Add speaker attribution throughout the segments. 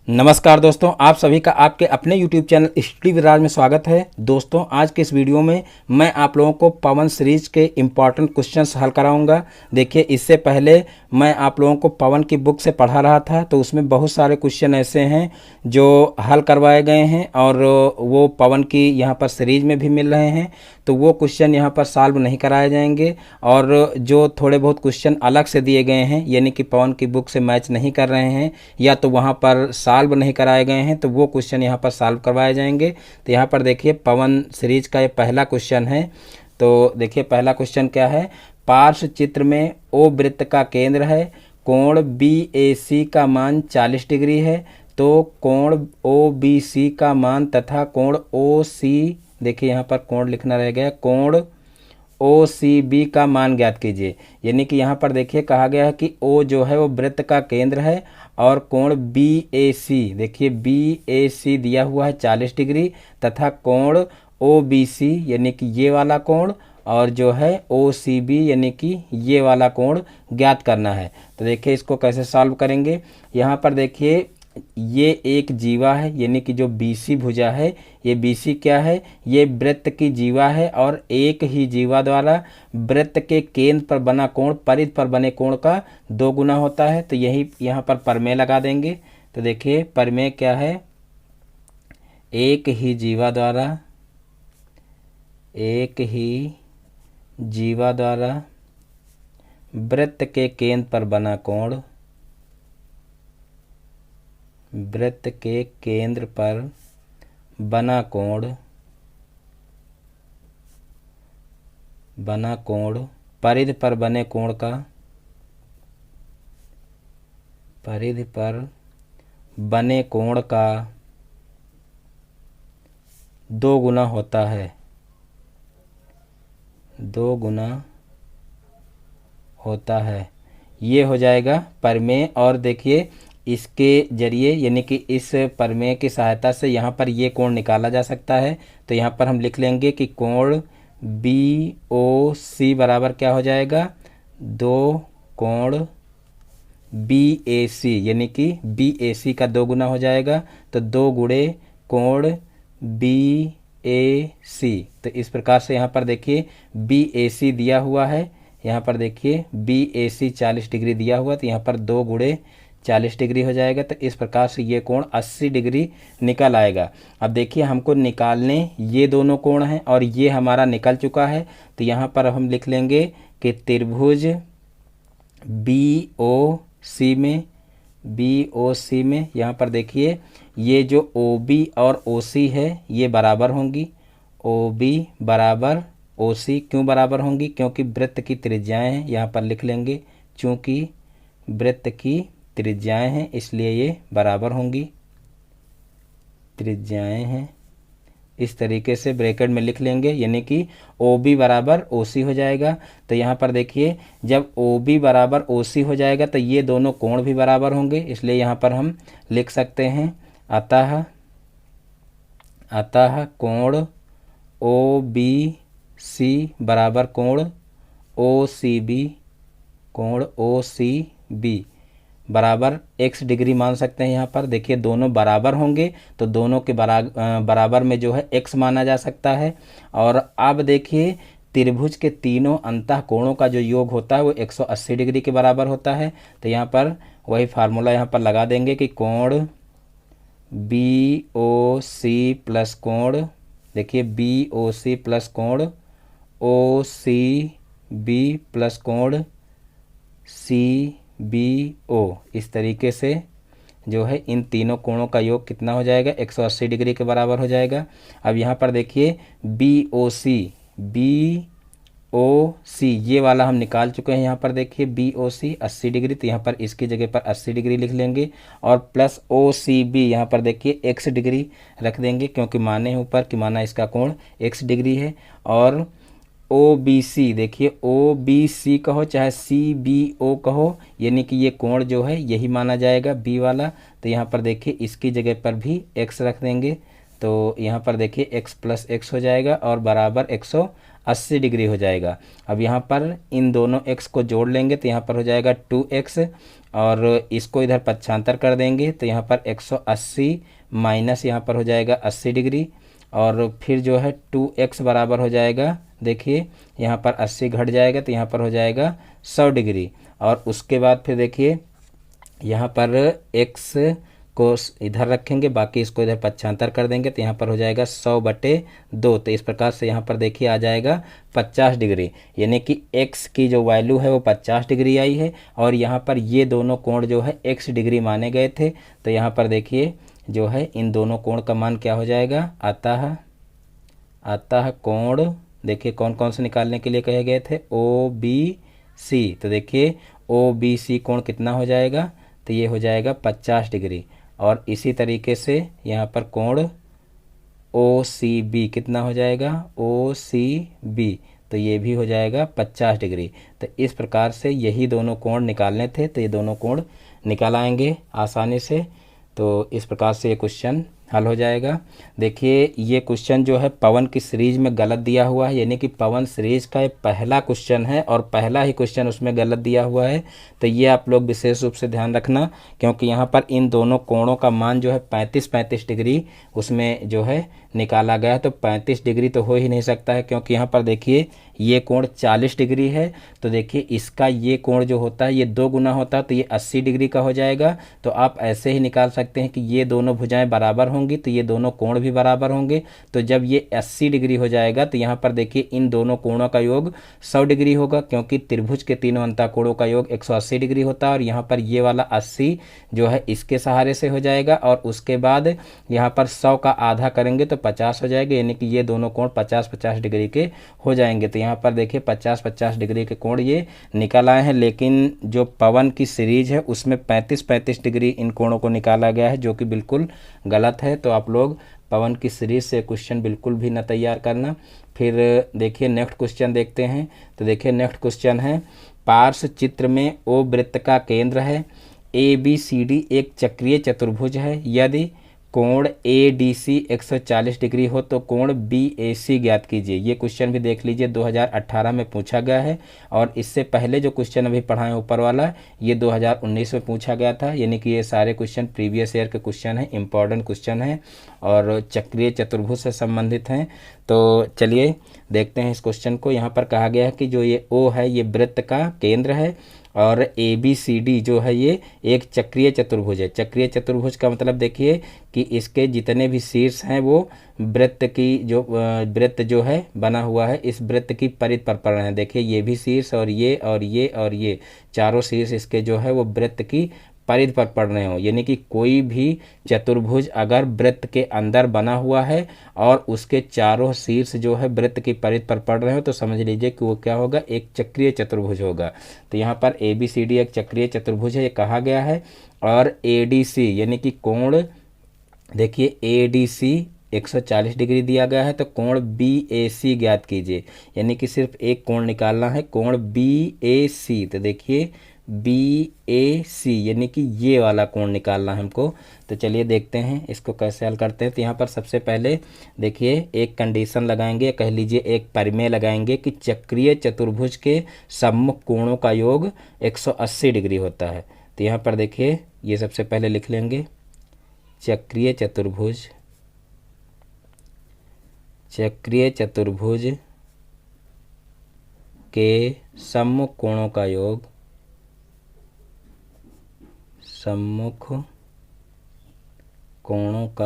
Speaker 1: नमस्कार दोस्तों, आप सभी का आपके अपने YouTube चैनल स्टडी विराज में स्वागत है। दोस्तों, आज के इस वीडियो में मैं आप लोगों को पवन सीरीज के इम्पॉर्टेंट क्वेश्चंस हल कराऊंगा। देखिए, इससे पहले मैं आप लोगों को पवन की बुक से पढ़ा रहा था, तो उसमें बहुत सारे क्वेश्चन ऐसे हैं जो हल करवाए गए हैं और वो पवन की यहाँ पर सीरीज में भी मिल रहे हैं। तो वो क्वेश्चन यहाँ पर सॉल्व नहीं कराए जाएंगे, और जो थोड़े बहुत क्वेश्चन अलग से दिए गए हैं यानी कि पवन की बुक से मैच नहीं कर रहे हैं या तो वहाँ पर सॉल्व नहीं कराए गए हैं, तो वो क्वेश्चन यहाँ पर सॉल्व करवाए जाएंगे। तो यहाँ पर देखिए, पवन सीरीज का ये पहला क्वेश्चन है। तो देखिए, पहला क्वेश्चन क्या है। पार्श्व चित्र में ओ वृत्त का केंद्र है, कोण बी ए सी का मान 40 डिग्री है, तो कोण ओ बी सी का मान तथा कोण ओ सी, देखिए यहाँ पर कोण लिखना रह गया, कोण ओ सी बी का मान ज्ञात कीजिए। यानी कि यहाँ पर देखिए कहा गया है कि ओ जो है वो वृत्त का केंद्र है और कोण बी ए सी, देखिए बी ए सी दिया हुआ है 40 डिग्री, तथा कोण ओ बी सी यानी कि ये वाला कोण, और जो है ओ सी बी यानी कि ये वाला कोण ज्ञात करना है। तो देखिए इसको कैसे सॉल्व करेंगे। यहाँ पर देखिए, ये एक जीवा है यानी कि जो बीसी भुजा है, ये बीसी क्या है, ये वृत्त की जीवा है, और एक ही जीवा द्वारा वृत्त के केंद्र पर बना कोण परिध पर बने कोण का 2 गुना होता है। तो यही यहाँ पर प्रमेय लगा देंगे। तो देखिए प्रमेय क्या है, एक ही जीवा द्वारा वृत्त के केंद्र पर बना कोण, वृत्त के केंद्र पर बना कोण परिध पर बने कोण का, परिध पर बने कोण का 2 गुना होता है, 2 गुना होता है। ये हो जाएगा प्रमेय। और देखिए इसके जरिए यानी कि इस प्रमेय की सहायता से यहाँ पर ये कोण निकाला जा सकता है। तो यहाँ पर हम लिख लेंगे कि कोण बी ओ सी बराबर क्या हो जाएगा, 2 कोण बी ए सी, यानी कि बी ए सी का 2 गुना हो जाएगा। तो 2 गुणे कोण बी ए सी। तो इस प्रकार से यहाँ पर देखिए बी ए सी दिया हुआ है, यहाँ पर देखिए बी ए सी 40 डिग्री दिया हुआ, तो यहाँ पर 2 गुणे 40 डिग्री हो जाएगा। तो इस प्रकार से ये कोण 80 डिग्री निकल आएगा। अब देखिए हमको निकालने ये दोनों कोण हैं और ये हमारा निकल चुका है। तो यहाँ पर हम लिख लेंगे कि त्रिभुज बी ओ सी में यहाँ पर देखिए ये जो ओ बी और ओ सी है ये बराबर होंगी। ओ बी बराबर ओ सी क्यों बराबर होंगी, क्योंकि वृत्त की त्रिज्याएं हैं। यहाँ पर लिख लेंगे चूँकि वृत्त की त्रिज्याएं हैं इसलिए ये बराबर होंगी, त्रिज्याएं हैं। इस तरीके से ब्रैकेट में लिख लेंगे, यानी कि ओ बी बराबर ओ सी हो जाएगा। तो यहाँ पर देखिए जब ओ बी बराबर ओ सी हो जाएगा तो ये दोनों कोण भी बराबर होंगे, इसलिए यहाँ पर हम लिख सकते हैं अतः कोण ओ बी सी बराबर कोण ओ सी बी बराबर x डिग्री मान सकते हैं। यहाँ पर देखिए दोनों बराबर होंगे तो दोनों के बराबर में जो है x माना जा सकता है। और अब देखिए त्रिभुज के तीनों अंतः कोणों का जो योग होता है वो 180 डिग्री के बराबर होता है। तो यहाँ पर वही फार्मूला यहाँ पर लगा देंगे कि कोण बी ओ सी प्लस कोण, देखिए बी ओ सी प्लस कोण ओ सी बी प्लस कोण सी बी ओ, इस तरीके से जो है इन तीनों कोणों का योग कितना हो जाएगा, 180 डिग्री के बराबर हो जाएगा। अब यहाँ पर देखिए बी ओ सी ये वाला हम निकाल चुके हैं। यहाँ पर देखिए बी ओ सी 80 डिग्री, तो यहाँ पर इसकी जगह पर 80 डिग्री लिख लेंगे, और प्लस ओ सी बी यहाँ पर देखिए x डिग्री रख देंगे, क्योंकि माने हैं ऊपर कि माना इसका कोण x डिग्री है। और ओ बी सी, देखिए ओ बी सी कहो चाहे सी बी ओ कहो, यानी कि ये कोण जो है यही माना जाएगा बी वाला। तो यहाँ पर देखिए इसकी जगह पर भी x रख देंगे, तो यहाँ पर देखिए x प्लस एक्स हो जाएगा और बराबर 180 डिग्री हो जाएगा। अब यहाँ पर इन दोनों x को जोड़ लेंगे तो यहाँ पर हो जाएगा 2x, और इसको इधर पक्षांतर कर देंगे तो यहाँ पर 180 माइनस यहाँ पर हो जाएगा 80 डिग्री, और फिर जो है 2x बराबर हो जाएगा, देखिए यहाँ पर 80 घट जाएगा तो यहाँ पर हो जाएगा 100 डिग्री। और उसके बाद फिर देखिए यहाँ पर x को इधर रखेंगे, बाकी इसको इधर पक्षांतर कर देंगे तो यहाँ पर हो जाएगा 100/2। तो इस प्रकार से यहाँ पर देखिए आ जाएगा 50 डिग्री, यानी कि x की जो वैल्यू है वो 50 डिग्री आई है, और यहाँ पर ये दोनों कोण जो है x डिग्री माने गए थे। तो यहाँ पर देखिए जो है इन दोनों कोण का मान क्या हो जाएगा, आता है कोण, देखिए कौन कौन से निकालने के लिए कहे गए थे, OBC। तो देखिए OBC कोण कितना हो जाएगा, तो ये हो जाएगा 50 डिग्री। और इसी तरीके से यहाँ पर कोण OCB कितना हो जाएगा, OCB, तो ये भी हो जाएगा 50 डिग्री। तो इस प्रकार से यही दोनों कोण निकालने थे, तो ये दोनों कोण निकाल आएंगे आसानी से। तो इस प्रकार से ये क्वेश्चन हल हो जाएगा। देखिए ये क्वेश्चन जो है पवन की सीरीज में गलत दिया हुआ है, यानी कि पवन सीरीज का ये पहला क्वेश्चन है और पहला ही क्वेश्चन उसमें गलत दिया हुआ है। तो ये आप लोग विशेष रूप से ध्यान रखना, क्योंकि यहाँ पर इन दोनों कोणों का मान जो है 35 डिग्री उसमें जो है निकाला गया है। तो 35 डिग्री तो हो ही नहीं सकता है, क्योंकि यहाँ पर देखिए ये कोण 40 डिग्री है, तो देखिए इसका ये कोण जो होता है ये 2 गुना होता है, तो ये 80 डिग्री का हो जाएगा। तो आप ऐसे ही निकाल सकते हैं कि ये दोनों भुजाएं बराबर होंगी तो ये दोनों कोण भी बराबर होंगे। तो जब ये 80 डिग्री हो जाएगा तो यहाँ पर देखिए इन दोनों कोणों का योग 100 डिग्री होगा, क्योंकि त्रिभुज के तीनों अंतःकोणों का योग 180 डिग्री होता है। और यहाँ पर ये वाला 80 जो है इसके सहारे से हो जाएगा, और उसके बाद यहाँ पर 100 का आधा करेंगे तो 50 हो जाएगा, यानी कि ये दोनों कोण 50-50 डिग्री के हो जाएंगे। तो यहाँ पर देखिए 50-50 डिग्री के कोण ये निकल आए हैं, लेकिन जो पवन की सीरीज है उसमें 35-35 डिग्री इन कोणों को निकाला गया है, जो कि बिल्कुल गलत है। तो आप लोग पवन की सीरीज से क्वेश्चन बिल्कुल भी न तैयार करना। फिर देखिए नेक्स्ट क्वेश्चन देखते हैं। तो देखिए नेक्स्ट क्वेश्चन है, पार्श्व चित्र में O वृत्त का केंद्र है, ABCD एक चक्रीय चतुर्भुज है, यदि कोण ADC 140 डिग्री हो तो कोण BAC ज्ञात कीजिए। ये क्वेश्चन भी देख लीजिए 2018 में पूछा गया है, और इससे पहले जो क्वेश्चन अभी पढ़ाएं ऊपर वाला ये 2019 में पूछा गया था, यानी कि ये सारे क्वेश्चन प्रीवियस ईयर के क्वेश्चन हैं, इंपॉर्टेंट क्वेश्चन हैं और चक्रीय चतुर्भुज से संबंधित हैं। तो चलिए देखते हैं इस क्वेश्चन को। यहाँ पर कहा गया है कि जो ये O है ये वृत्त का केंद्र है, और ABCD जो है ये एक चक्रीय चतुर्भुज है। चक्रीय चतुर्भुज का मतलब देखिए कि इसके जितने भी शीर्ष हैं वो वृत्त की जो वृत्त जो है बना हुआ है इस वृत्त की परिधि पर पड़ रहे हैं। देखिए ये भी शीर्ष और ये और ये और ये चारों शीर्ष इसके जो है वो वृत्त की परिधि पर पड़ रहे हो, यानी कि कोई भी चतुर्भुज अगर वृत्त के अंदर बना हुआ है और उसके चारों शीर्ष जो है वृत्त की परिधि पर पड़ रहे हो तो समझ लीजिए कि वो क्या होगा, एक चक्रीय चतुर्भुज होगा। तो यहाँ पर ABCD एक चक्रीय चतुर्भुज है ये कहा गया है। और ADC यानी कि कोण, देखिए ADC 140 डिग्री दिया गया है, तो कोण BAC ज्ञात कीजिए, यानी कि सिर्फ एक कोण निकालना है, कोण BAC। तो देखिए BAC यानी कि ये वाला कोण निकालना है हमको। तो चलिए देखते हैं इसको कैसे हल करते हैं। तो यहाँ पर सबसे पहले देखिए एक कंडीशन लगाएंगे, कह लीजिए एक परिमेय लगाएंगे कि चक्रीय चतुर्भुज के सम्मुख कोणों का योग 180 डिग्री होता है। तो यहाँ पर देखिए ये सबसे पहले लिख लेंगे, चक्रीय चतुर्भुज के सम्मुख कोणों का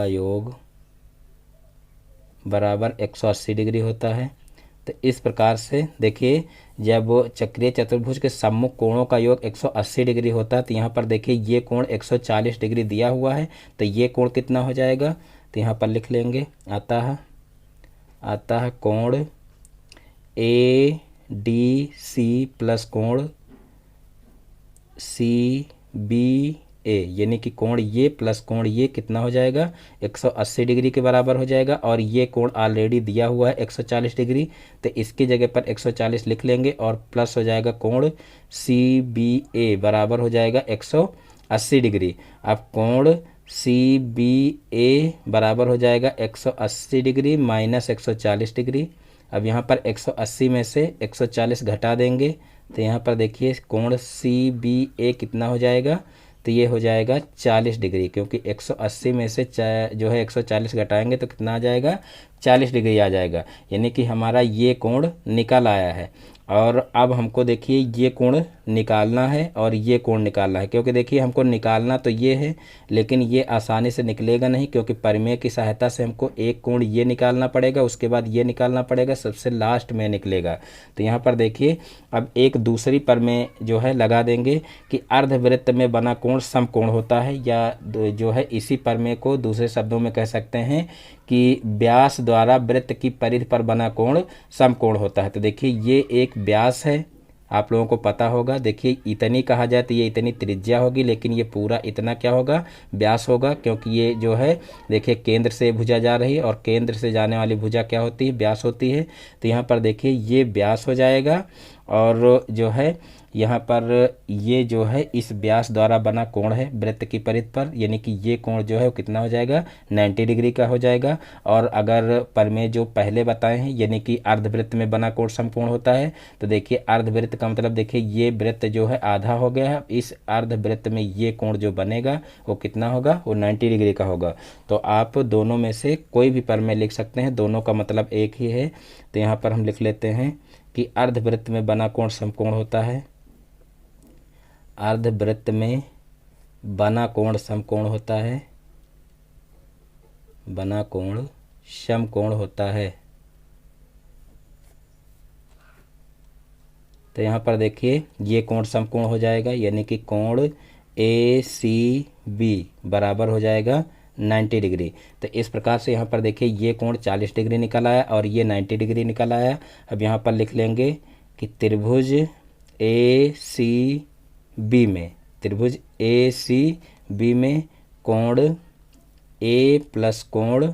Speaker 1: योग बराबर 180 डिग्री होता है। तो इस प्रकार से देखिए जब चक्रीय चतुर्भुज के सम्मुख कोणों का योग 180 डिग्री होता है तो यहाँ पर देखिए ये कोण 140 डिग्री दिया हुआ है, तो ये कोण कितना हो जाएगा, तो यहाँ पर लिख लेंगे, आता है कोण ADC प्लस कोण CBA, यानी कि कोण ये प्लस कोण ये कितना हो जाएगा, 180 डिग्री के बराबर हो जाएगा। और ये कोण ऑलरेडी दिया हुआ है 140 डिग्री, तो इसकी जगह पर 140 लिख लेंगे और प्लस हो जाएगा कोण CBA बराबर हो जाएगा 180 डिग्री। अब कोण CBA बराबर हो जाएगा 180 डिग्री माइनस 140 डिग्री। अब यहाँ पर 180 में से 140 घटा देंगे तो यहाँ पर देखिए कोण CBA कितना हो जाएगा, तो ये हो जाएगा 40 डिग्री, क्योंकि 180 में से जो है 140 घटाएंगे तो कितना आ जाएगा, 40 डिग्री आ जाएगा। यानी कि हमारा ये कोण निकल आया है। और अब हमको देखिए ये कोण निकालना है और ये कोण निकालना है, क्योंकि देखिए हमको निकालना तो ये है लेकिन ये आसानी से निकलेगा नहीं, क्योंकि परिमेय की सहायता से हमको एक कोण ये निकालना पड़ेगा, उसके बाद ये निकालना पड़ेगा, सबसे लास्ट में निकलेगा। तो यहाँ पर देखिए अब एक दूसरी परिमेय जो है लगा देंगे कि अर्धवृत्त में बना कोण समकोण होता है, या जो है इसी परिमेय को दूसरे शब्दों में कह सकते हैं कि व्यास द्वारा वृत्त की परिधि पर बना कोण समकोण होता है। तो देखिए ये एक व्यास है, आप लोगों को पता होगा। देखिए इतनी कहा जाए तो ये इतनी त्रिज्या होगी, लेकिन ये पूरा इतना क्या होगा, व्यास होगा, क्योंकि ये जो है देखिए केंद्र से भुजा जा रही है और केंद्र से जाने वाली भुजा क्या होती है, व्यास होती है। तो यहाँ पर देखिए ये व्यास हो जाएगा और जो है यहाँ पर ये जो है इस व्यास द्वारा बना कोण है वृत्त की परिधि पर, यानी कि ये कोण जो है वो कितना हो जाएगा, 90 डिग्री का हो जाएगा। और अगर परिमेय जो पहले बताए हैं यानी कि अर्धवृत्त में बना कोण समकोण होता है, तो देखिए अर्धवृत्त का मतलब देखिए ये वृत्त जो है आधा हो गया है, इस अर्धवृत्त में ये कोण जो बनेगा वो कितना होगा, वो 90 डिग्री का होगा। तो आप दोनों में से कोई भी परिमेय लिख सकते हैं, दोनों का मतलब एक ही है। तो यहाँ पर हम लिख लेते हैं कि अर्धवृत्त में बना कोण समकोण होता है, अर्धवृत्त में बना कोण समकोण होता है, बना कोण समकोण होता है। तो यहाँ पर देखिए ये कोण समकोण हो जाएगा, यानी कि कोण ACB बराबर हो जाएगा 90 डिग्री। तो इस प्रकार से यहाँ पर देखिए ये कोण 40 डिग्री निकल आया और ये 90 डिग्री निकल आया। अब यहाँ पर लिख लेंगे कि त्रिभुज ACB में कोण A प्लस कोण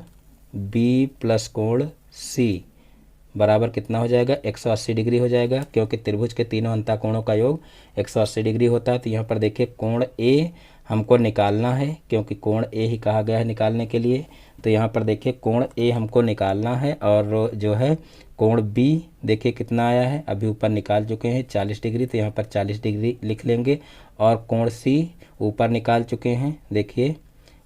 Speaker 1: B प्लस कोण C बराबर कितना हो जाएगा, 180 डिग्री हो जाएगा, क्योंकि त्रिभुज के तीनों अंतःकोणों का योग 180 डिग्री होता है। तो यहाँ पर देखिए कोण A हमको निकालना है, क्योंकि कोण A ही कहा गया है निकालने के लिए। तो यहाँ पर देखिए कोण A हमको निकालना है और जो है कोण B देखिए कितना आया है, अभी ऊपर निकाल चुके हैं 40 डिग्री, तो यहाँ पर 40 डिग्री लिख लेंगे। और कोण C ऊपर निकाल चुके हैं, देखिए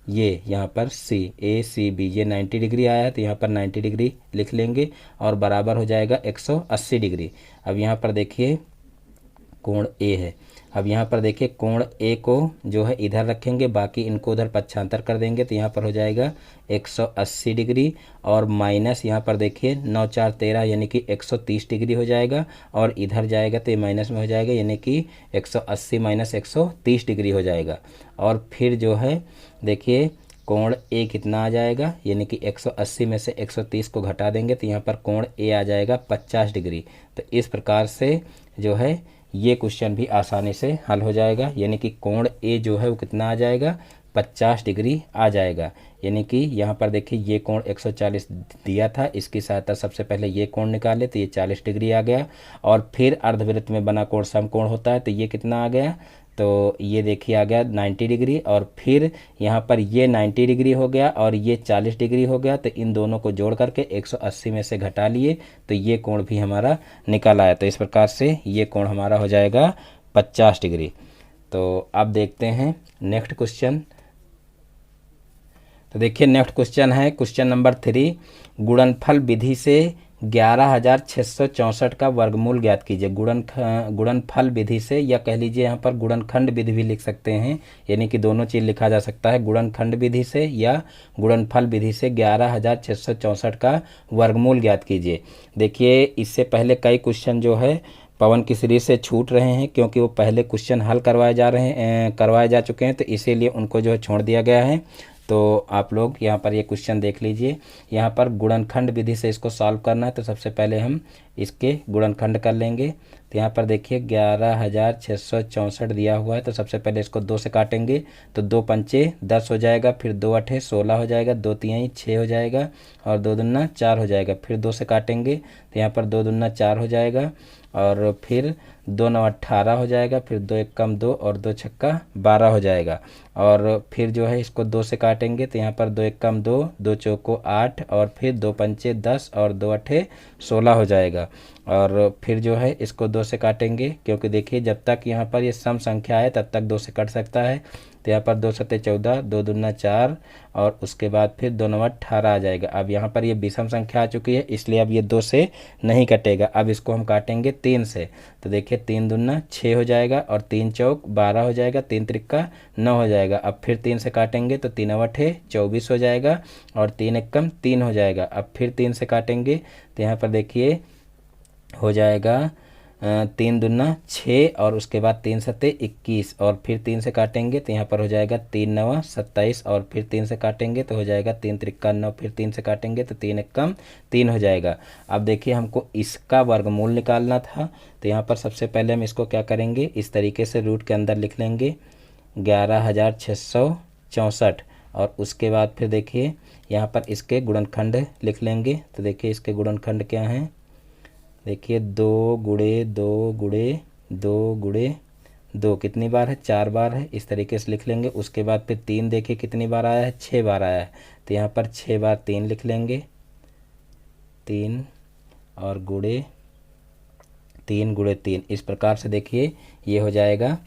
Speaker 1: ये यहाँ पर ACB ये 90 डिग्री आया है, तो यहाँ पर 90 डिग्री लिख लेंगे और बराबर हो जाएगा 180 डिग्री। अब यहाँ पर देखिए कोण A है, अब यहाँ पर देखिए कोण A को जो है इधर रखेंगे, बाकी इनको उधर पक्षांतर कर देंगे, तो यहाँ पर हो जाएगा 180 डिग्री और माइनस यहाँ पर देखिए 9 4 13 यानी कि 130 डिग्री हो जाएगा, और इधर जाएगा तो ये माइनस में हो जाएगा, यानी कि 180 माइनस 130 डिग्री हो जाएगा। और फिर जो है देखिए कोण A कितना आ जाएगा, यानी कि 180 में से 130 को घटा देंगे तो यहाँ पर कोण A आ जाएगा 50 डिग्री। तो इस प्रकार से जो है ये क्वेश्चन भी आसानी से हल हो जाएगा, यानी कि कोण A जो है वो कितना आ जाएगा, 50 डिग्री आ जाएगा। यानी कि यहाँ पर देखिए ये कोण 140 दिया था, इसकी सहायता सबसे पहले ये कोण निकाले तो ये 40 डिग्री आ गया। और फिर अर्धवृत्त में बना कोण समकोण होता है, तो ये कितना आ गया, तो ये देखिए आ गया 90 डिग्री। और फिर यहाँ पर ये 90 डिग्री हो गया और ये 40 डिग्री हो गया, तो इन दोनों को जोड़ करके 180 में से घटा लिए तो ये कोण भी हमारा निकल आया। तो इस प्रकार से ये कोण हमारा हो जाएगा 50 डिग्री। तो अब देखते हैं नेक्स्ट क्वेश्चन। तो देखिए नेक्स्ट क्वेश्चन है क्वेश्चन नंबर 3, गुणनफल विधि से 11,664 का वर्गमूल ज्ञात कीजिए। गुणनफल विधि से, या कह लीजिए यहाँ पर गुणनखंड विधि भी लिख सकते हैं, यानी कि दोनों चीज़ लिखा जा सकता है, गुणनखंड विधि से या गुणनफल विधि से 11,664 का वर्गमूल ज्ञात कीजिए। देखिए इससे पहले कई क्वेश्चन जो है पवन की सीरीज से छूट रहे हैं, क्योंकि वो पहले क्वेश्चन हल करवाए जा चुके हैं, तो इसीलिए उनको जो है छोड़ दिया गया है। तो आप लोग यहाँ पर ये क्वेश्चन देख लीजिए। यहाँ पर गुणनखंड विधि से इसको सॉल्व करना है, तो सबसे पहले हम इसके गुणनखंड कर लेंगे। तो यहाँ पर देखिए 11,664 दिया हुआ है, तो सबसे पहले इसको 2 से काटेंगे तो 2 पंचे 10 हो जाएगा, फिर 2 अठे 16 हो जाएगा, 2 तिहाई 6 हो जाएगा और 2 दूना 4 हो जाएगा। फिर 2 से काटेंगे तो यहाँ पर 2 दूना 4 हो जाएगा और फिर 2 9 18 हो जाएगा, फिर 2 1 कम 2 और 2 छक्का 12 हो जाएगा। और फिर जो है इसको 2 से काटेंगे तो यहाँ पर 2 1 कम 2, 2 चौको 8 और फिर 2 पंचे 10 और 2 अठे 16 हो जाएगा। और फिर जो है इसको 2 से काटेंगे, क्योंकि देखिए जब तक यहाँ पर ये सम संख्या है तब तक 2 से कट सकता है। तो यहाँ पर 2 सत्ते 14, 2 दूना 4 और उसके बाद फिर 2 नवा 18 आ जाएगा। अब यहाँ पर ये विषम संख्या आ चुकी है, इसलिए अब ये 2 से नहीं कटेगा। अब इसको हम काटेंगे 3 से, तो देखिए 3 दूना 6 हो जाएगा और 3 चौक 12 हो जाएगा, 3 त्रिक्का 9 हो जाएगा। अब फिर 3 से काटेंगे तो 3 अठे 24 हो जाएगा और 3 एकम 3 हो जाएगा। अब फिर 3 से काटेंगे तो यहाँ पर देखिए हो जाएगा 3 दूना 6 और उसके बाद 3 सत्ते 21 और फिर 3 से काटेंगे तो यहाँ पर हो जाएगा 3 नवा 27 और फिर 3 से काटेंगे तो हो जाएगा 3 त्रिक्का 9, फिर 3 से काटेंगे तो 3 एकम 3 हो जाएगा। अब देखिए हमको इसका वर्गमूल निकालना था, तो यहाँ पर सबसे पहले हम इसको क्या करेंगे, इस तरीके से रूट के अंदर लिख लेंगे 11,664 और उसके बाद फिर देखिए यहाँ पर इसके गुणनखंड लिख लेंगे। तो देखिए इसके गुणनखंड क्या हैं, देखिए 2 गुणे 2 गुणे 2 गुणे 2 कितनी बार है, 4 बार है, इस तरीके से लिख लेंगे। उसके बाद फिर 3 देखिए कितनी बार आया है, 6 बार आया है, तो यहाँ पर 6 बार 3 लिख लेंगे, 3 और गुणे 3 गुणे 3, इस प्रकार से देखिए ये हो जाएगा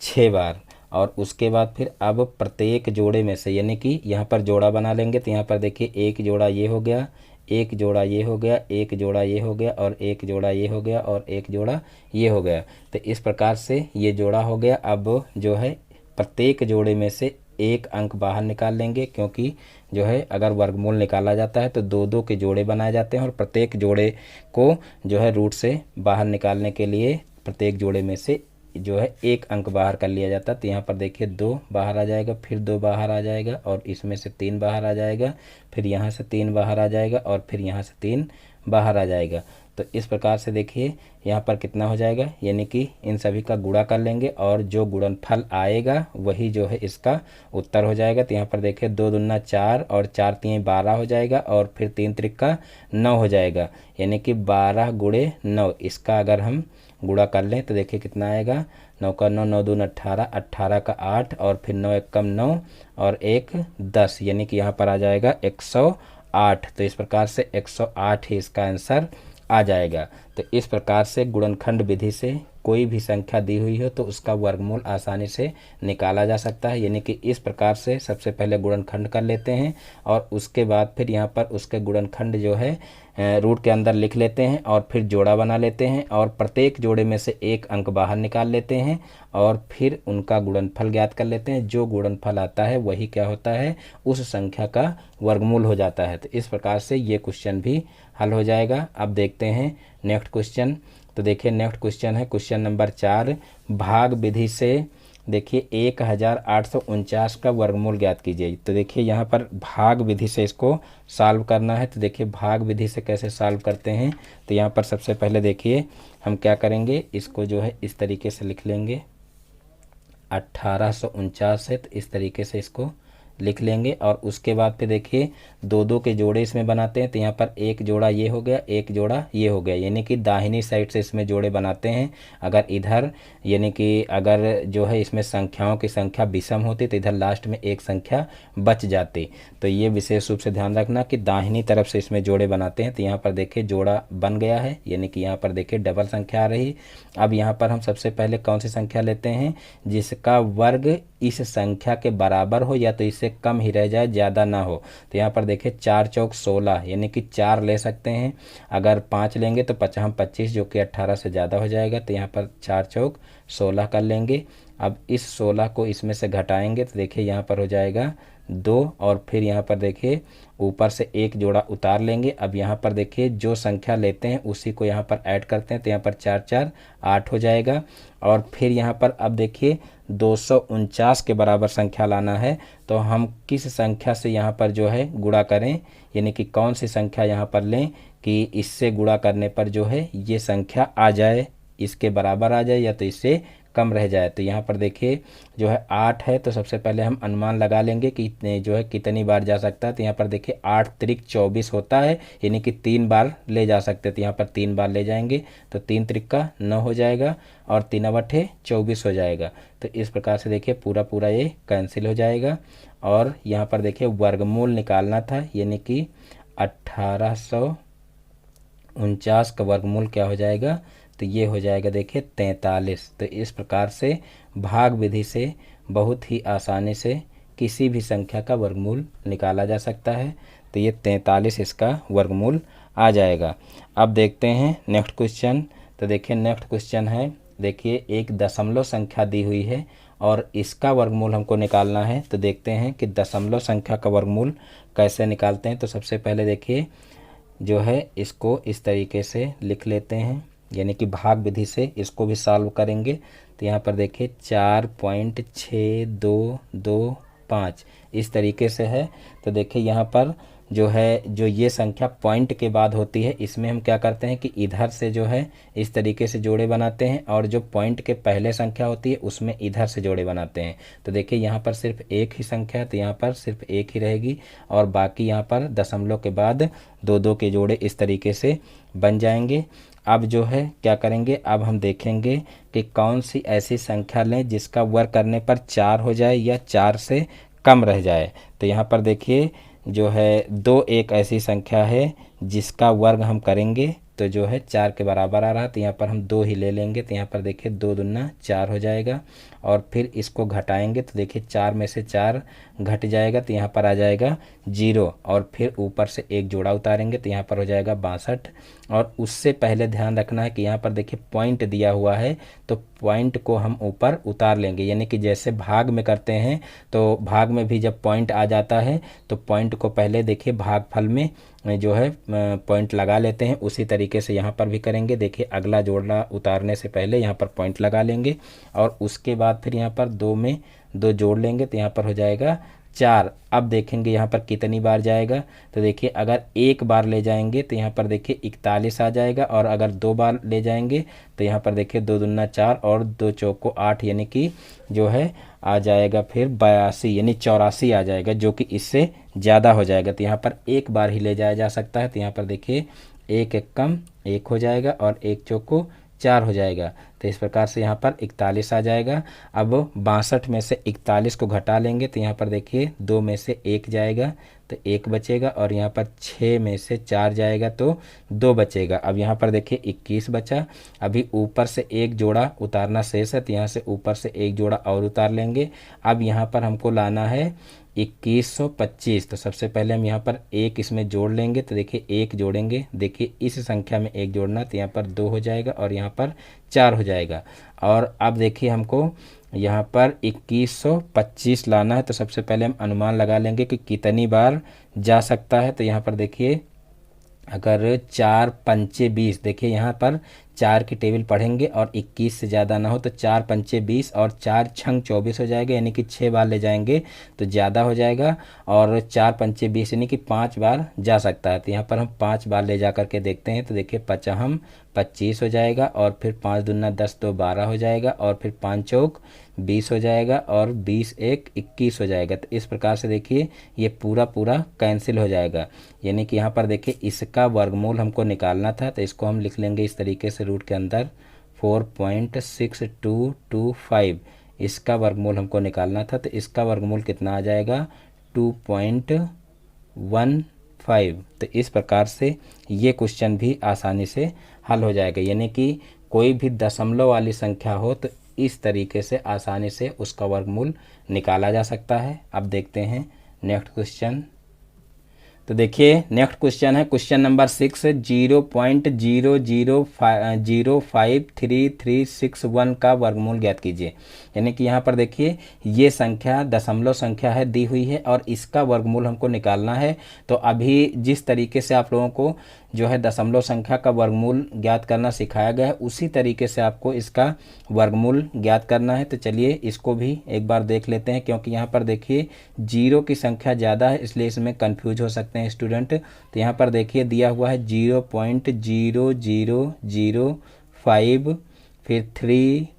Speaker 1: 6 बार। और उसके बाद फिर अब प्रत्येक जोड़े में से, यानी कि यहाँ पर जोड़ा बना लेंगे, तो यहाँ पर देखिए एक जोड़ा ये हो गया, एक जोड़ा ये हो गया, एक जोड़ा ये हो गया और एक जोड़ा ये हो गया और एक जोड़ा ये हो गया। तो इस प्रकार से ये जोड़ा हो गया। अब जो है प्रत्येक जोड़े में से एक अंक बाहर निकाल लेंगे, क्योंकि जो है अगर वर्गमूल निकाला जाता है तो 2 के जोड़े बनाए जाते हैं और प्रत्येक जोड़े को जो है रूट से बाहर निकालने के लिए प्रत्येक जोड़े में से जो है एक अंक बाहर कर लिया जाता है। तो यहाँ पर देखिए 2 बाहर आ जाएगा, फिर 2 बाहर आ जाएगा और इसमें से 3 बाहर आ जाएगा, फिर यहाँ से 3 बाहर आ जाएगा और फिर यहाँ से 3 बाहर आ जाएगा। तो इस प्रकार से देखिए यहाँ पर कितना हो जाएगा, यानी कि इन सभी का गुणा कर लेंगे और जो गुणनफल आएगा वही जो है इसका उत्तर हो जाएगा। तो यहाँ पर देखिए 2 दूना 4 और 4 3 12 हो जाएगा और फिर 3 त्रिक्का 9 हो जाएगा, यानी कि 12 गुणे 9, इसका अगर हम गुणा कर लें तो देखिए कितना आएगा, 9 का 9, 9 दून 18, 18 का 8 और फिर 9 एक कम 9 और 1 10, यानी कि यहाँ पर आ जाएगा 108। तो इस प्रकार से 108 ही इसका आंसर आ जाएगा। तो इस प्रकार से गुणनखंड विधि से कोई भी संख्या दी हुई हो तो उसका वर्गमूल आसानी से निकाला जा सकता है। यानी कि इस प्रकार से सबसे पहले गुणनखंड कर लेते हैं और उसके बाद फिर यहाँ पर उसके गुणनखंड जो है रूट के अंदर लिख लेते हैं और फिर जोड़ा बना लेते हैं और प्रत्येक जोड़े में से एक अंक बाहर निकाल लेते हैं और फिर उनका गुणनफल ज्ञात कर लेते हैं। जो गुणनफल आता है वही क्या होता है, उस संख्या का वर्गमूल हो जाता है। तो इस प्रकार से ये क्वेश्चन भी हल हो जाएगा। अब देखते हैं नेक्स्ट क्वेश्चन। तो देखिए नेक्स्ट क्वेश्चन है क्वेश्चन नंबर 4, भाग विधि से देखिए 1849 का वर्गमूल ज्ञात कीजिए। तो देखिए यहाँ पर भाग विधि से इसको सॉल्व करना है। तो देखिए भाग विधि से कैसे सॉल्व करते हैं, तो यहाँ पर सबसे पहले देखिए हम क्या करेंगे, इसको जो है इस तरीके से लिख लेंगे, 1849 है तो इस तरीके से इसको लिख लेंगे और उसके बाद फिर देखिए 2 के जोड़े इसमें बनाते हैं। तो यहाँ पर एक जोड़ा ये हो गया, एक जोड़ा ये हो गया, यानी कि दाहिनी साइड से इसमें जोड़े बनाते हैं। अगर इधर यानी कि अगर जो है इसमें संख्याओं की संख्या विषम होती तो इधर लास्ट में एक संख्या बच जाती। तो ये विशेष रूप से ध्यान रखना कि दाहिनी तरफ से इसमें जोड़े बनाते हैं। तो यहाँ पर देखिए जोड़ा बन गया है, यानी कि यहाँ पर देखिए डबल संख्या आ रही। अब यहाँ पर हम सबसे पहले कौन सी संख्या लेते हैं, जिसका वर्ग इस संख्या के बराबर हो या तो इससे कम ही रह जाए, ज़्यादा ना हो। तो यहाँ पर देखिए 4 चौक 16, यानी कि 4 ले सकते हैं। अगर 5 लेंगे तो 5 हम 25, जो कि 18 से ज़्यादा हो जाएगा। तो यहाँ पर 4 चौक 16 कर लेंगे। अब इस 16 को इसमें से घटाएंगे तो देखिए यहाँ पर हो जाएगा 2 और फिर यहाँ पर देखिए ऊपर से एक जोड़ा उतार लेंगे। अब यहाँ पर देखिए जो संख्या लेते हैं उसी को यहाँ पर ऐड करते हैं। तो यहाँ पर 4 4 8 हो जाएगा और फिर यहाँ पर अब देखिए 249 के बराबर संख्या लाना है। तो हम किस संख्या से यहाँ पर जो है गुणा करें, यानी कि कौन सी संख्या यहाँ पर लें कि इससे गुणा करने पर जो है ये संख्या आ जाए, इसके बराबर आ जाए या तो इससे कम रह जाए। तो यहाँ पर देखिए जो है 8 है, तो सबसे पहले हम अनुमान लगा लेंगे कि जो है कितनी बार जा सकता है। तो यहाँ पर देखिए 8 त्रिक 24 होता है, यानी कि 3 बार ले जा सकते हैं। तो यहाँ पर 3 बार ले जाएंगे तो 3 त्रिक का 9 हो जाएगा और 3 अट्ठे 24 हो जाएगा। तो इस प्रकार से देखिए पूरा पूरा ये कैंसिल हो जाएगा। और यहाँ पर देखिए वर्गमूल निकालना था, यानी कि 1849 का वर्गमूल क्या हो जाएगा, तो ये हो जाएगा देखिए 43। तो इस प्रकार से भाग विधि से बहुत ही आसानी से किसी भी संख्या का वर्गमूल निकाला जा सकता है। तो ये 43 इसका वर्गमूल आ जाएगा। अब देखते हैं नेक्स्ट क्वेश्चन। तो देखिए नेक्स्ट क्वेश्चन है, देखिए एक दशमलव संख्या दी हुई है और इसका वर्गमूल हमको निकालना है। तो देखते हैं कि दशमलव संख्या का वर्गमूल कैसे निकालते हैं। तो सबसे पहले देखिए जो है इसको इस तरीके से लिख लेते हैं, यानी कि भाग विधि से इसको भी सॉल्व करेंगे। तो यहाँ पर देखिए 4.6225 इस तरीके से है। तो देखिए यहाँ पर जो है जो ये संख्या पॉइंट के बाद होती है, इसमें हम क्या करते हैं कि इधर से जो है इस तरीके से जोड़े बनाते हैं, और जो पॉइंट के पहले संख्या होती है उसमें इधर से जोड़े बनाते हैं। तो देखिए यहाँ पर सिर्फ एक ही संख्या है, तो यहाँ पर सिर्फ एक ही रहेगी, और बाकी यहाँ पर दशमलव के बाद 2-2 के जोड़े इस तरीके से बन जाएंगे। अब जो है क्या करेंगे, अब हम देखेंगे कि कौन सी ऐसी संख्या लें जिसका वर्ग करने पर 4 हो जाए या 4 से कम रह जाए। तो यहाँ पर देखिए जो है 2 एक ऐसी संख्या है जिसका वर्ग हम करेंगे तो जो है 4 के बराबर आ रहा। तो यहाँ पर हम 2 ही ले लेंगे। तो यहाँ पर देखिए 2 दूना 4 हो जाएगा, और फिर इसको घटाएंगे तो देखिए 4 में से 4 घट जाएगा, तो यहाँ पर आ जाएगा 0, और फिर ऊपर से एक जोड़ा उतारेंगे तो यहाँ पर हो जाएगा 62। और उससे पहले ध्यान रखना है कि यहाँ पर देखिए पॉइंट दिया हुआ है, तो पॉइंट को हम ऊपर उतार लेंगे, यानी कि जैसे भाग में करते हैं तो भाग में भी जब पॉइंट आ जाता है तो पॉइंट को पहले देखिए भागफल में जो है पॉइंट लगा लेते हैं। उसी तरीके से यहाँ पर भी करेंगे। देखिए अगला जोड़ा उतारने से पहले यहाँ पर पॉइंट लगा लेंगे, और उसके बाद फिर यहाँ पर 2 में 2 जोड़ लेंगे तो यहाँ पर हो जाएगा 4। अब देखेंगे यहाँ पर कितनी बार जाएगा। तो देखिए अगर एक बार ले जाएंगे तो यहाँ पर देखिए 41 आ जाएगा, और अगर 2 बार ले जाएंगे तो यहाँ पर देखिए 2 दूना 4 और 2 चौको 8, यानी कि जो है आ जाएगा फिर 82, यानी 84 आ जाएगा, जो कि इससे ज़्यादा हो जाएगा। तो यहाँ पर एक बार ही ले जाया जा सकता है। तो यहाँ पर देखिए 1 एक कम 1 हो जाएगा, और 1 चौको 4 हो जाएगा। तो इस प्रकार से यहाँ पर 41 आ जाएगा। अब 62 में से 41 को घटा लेंगे तो यहाँ पर देखिए 2 में से 1 जाएगा तो 1 बचेगा, और यहाँ पर 6 में से 4 जाएगा तो 2 बचेगा। अब यहाँ पर देखिए 21 बचा। अभी ऊपर से एक जोड़ा उतारना शेष है, तो यहाँ से ऊपर से एक जोड़ा और उतार लेंगे। अब यहाँ पर हमको लाना है 2125। तो सबसे पहले हम यहाँ पर 1 इसमें जोड़ लेंगे। तो देखिए 1 जोड़ेंगे, देखिए इस संख्या में 1 जोड़ना, तो यहाँ पर 2 हो जाएगा और यहाँ पर 4 हो जाएगा। और अब देखिए हमको यहाँ पर 2125 लाना है। तो सबसे पहले हम अनुमान लगा लेंगे कि कितनी बार जा सकता है। तो यहाँ पर देखिए अगर 4 पंचे 20, देखिए यहाँ पर 4 की टेबल पढ़ेंगे और 21 से ज़्यादा ना हो तो 4 पंचे 20 और 4 छंग 24 हो जाएगा, यानी कि 6 बार ले जाएंगे तो ज़्यादा हो जाएगा, और 4 पंचे 20 यानी कि 5 बार जा सकता है। तो यहाँ पर हम 5 बार ले जा करके देखते हैं। तो देखिए 55 25 हो जाएगा, और फिर 5 दूना 10 तो 12 हो जाएगा, और फिर 5 चौक 20 हो जाएगा, और 20 एक 21 हो जाएगा। तो इस प्रकार से देखिए ये पूरा पूरा कैंसिल हो जाएगा, यानी कि यहाँ पर देखिए इसका वर्गमूल हमको निकालना था। तो इसको हम लिख लेंगे इस तरीके से रूट के अंदर 4.6225 इसका वर्गमूल हमको निकालना था। तो इसका वर्गमूल कितना आ जाएगा 2.15। तो इस प्रकार से ये क्वेश्चन भी आसानी से हल हो जाएगा, यानी कि कोई भी दशमलव वाली संख्या हो तो इस तरीके से आसानी से उसका वर्गमूल निकाला जा सकता है। अब देखते हैं नेक्स्ट क्वेश्चन। तो देखिए नेक्स्ट क्वेश्चन है क्वेश्चन नंबर 6, 0.00505331 का वर्गमूल ज्ञात कीजिए। यानी कि यहाँ पर देखिए ये संख्या दशमलव संख्या है दी हुई है और इसका वर्गमूल हमको निकालना है। तो अभी जिस तरीके से आप लोगों को जो है दशमलव संख्या का वर्गमूल ज्ञात करना सिखाया गया है उसी तरीके से आपको इसका वर्गमूल ज्ञात करना है। तो चलिए इसको भी एक बार देख लेते हैं, क्योंकि यहाँ पर देखिए 0 की संख्या ज़्यादा है इसलिए इसमें कंफ्यूज हो सकते हैं स्टूडेंट। तो यहाँ पर देखिए दिया हुआ है 0.0005, फिर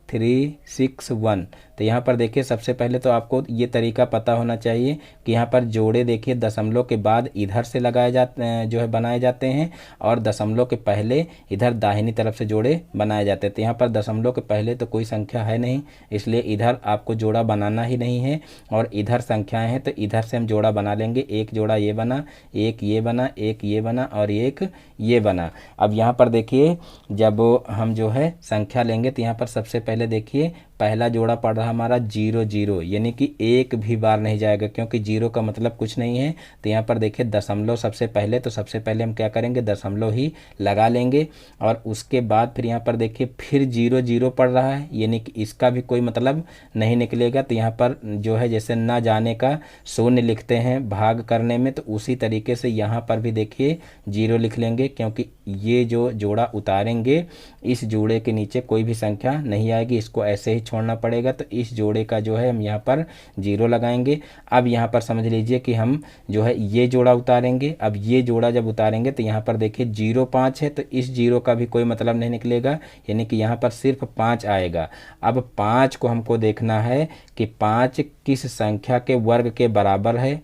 Speaker 1: 361। तो यहाँ पर देखिए सबसे पहले तो आपको ये तरीका पता होना चाहिए कि यहाँ पर जोड़े देखिए दशमलव के बाद इधर से लगाए जाते जो है बनाए जाते हैं, और दशमलव के पहले इधर दाहिनी तरफ से जोड़े बनाए जाते हैं। तो यहाँ पर दशमलव के पहले तो कोई संख्या है नहीं, इसलिए इधर आपको जोड़ा बनाना ही नहीं है, और इधर संख्याएं हैं तो इधर से हम जोड़ा बना लेंगे। एक जोड़ा ये बना, एक ये बना, एक ये बना और एक ये बना। अब यहाँ पर देखिए जब हम जो है संख्या लेंगे तो यहाँ पर सबसे पहले देखिए पहला जोड़ा पड़ रहा हमारा 0 0, यानी कि एक भी बार नहीं जाएगा, क्योंकि 0 का मतलब कुछ नहीं है। तो यहाँ पर देखिए दशमलव सबसे पहले, तो सबसे पहले हम क्या करेंगे, दशमलव ही लगा लेंगे। और उसके बाद फिर यहाँ पर देखिए फिर 0 0 पड़ रहा है, यानी कि इसका भी कोई मतलब नहीं निकलेगा। तो यहाँ पर जो है जैसे ना जाने का शून्य लिखते हैं भाग करने में, तो उसी तरीके से यहाँ पर भी देखिए 0 लिख लेंगे, क्योंकि ये जो जोड़ा उतारेंगे इस जोड़े के नीचे कोई भी संख्या नहीं आएगी, इसको ऐसे ही छोड़ना पड़ेगा। तो इस जोड़े का जो है हम यहाँ पर 0 लगाएंगे। अब यहाँ पर समझ लीजिए कि हम जो है ये जोड़ा उतारेंगे। अब ये जोड़ा जब उतारेंगे तो यहाँ पर देखिए 0 5 है, तो इस 0 का भी कोई मतलब नहीं निकलेगा, यानी कि यहाँ पर सिर्फ 5 आएगा। अब 5 को हमको देखना है कि 5 किस संख्या के वर्ग के बराबर है।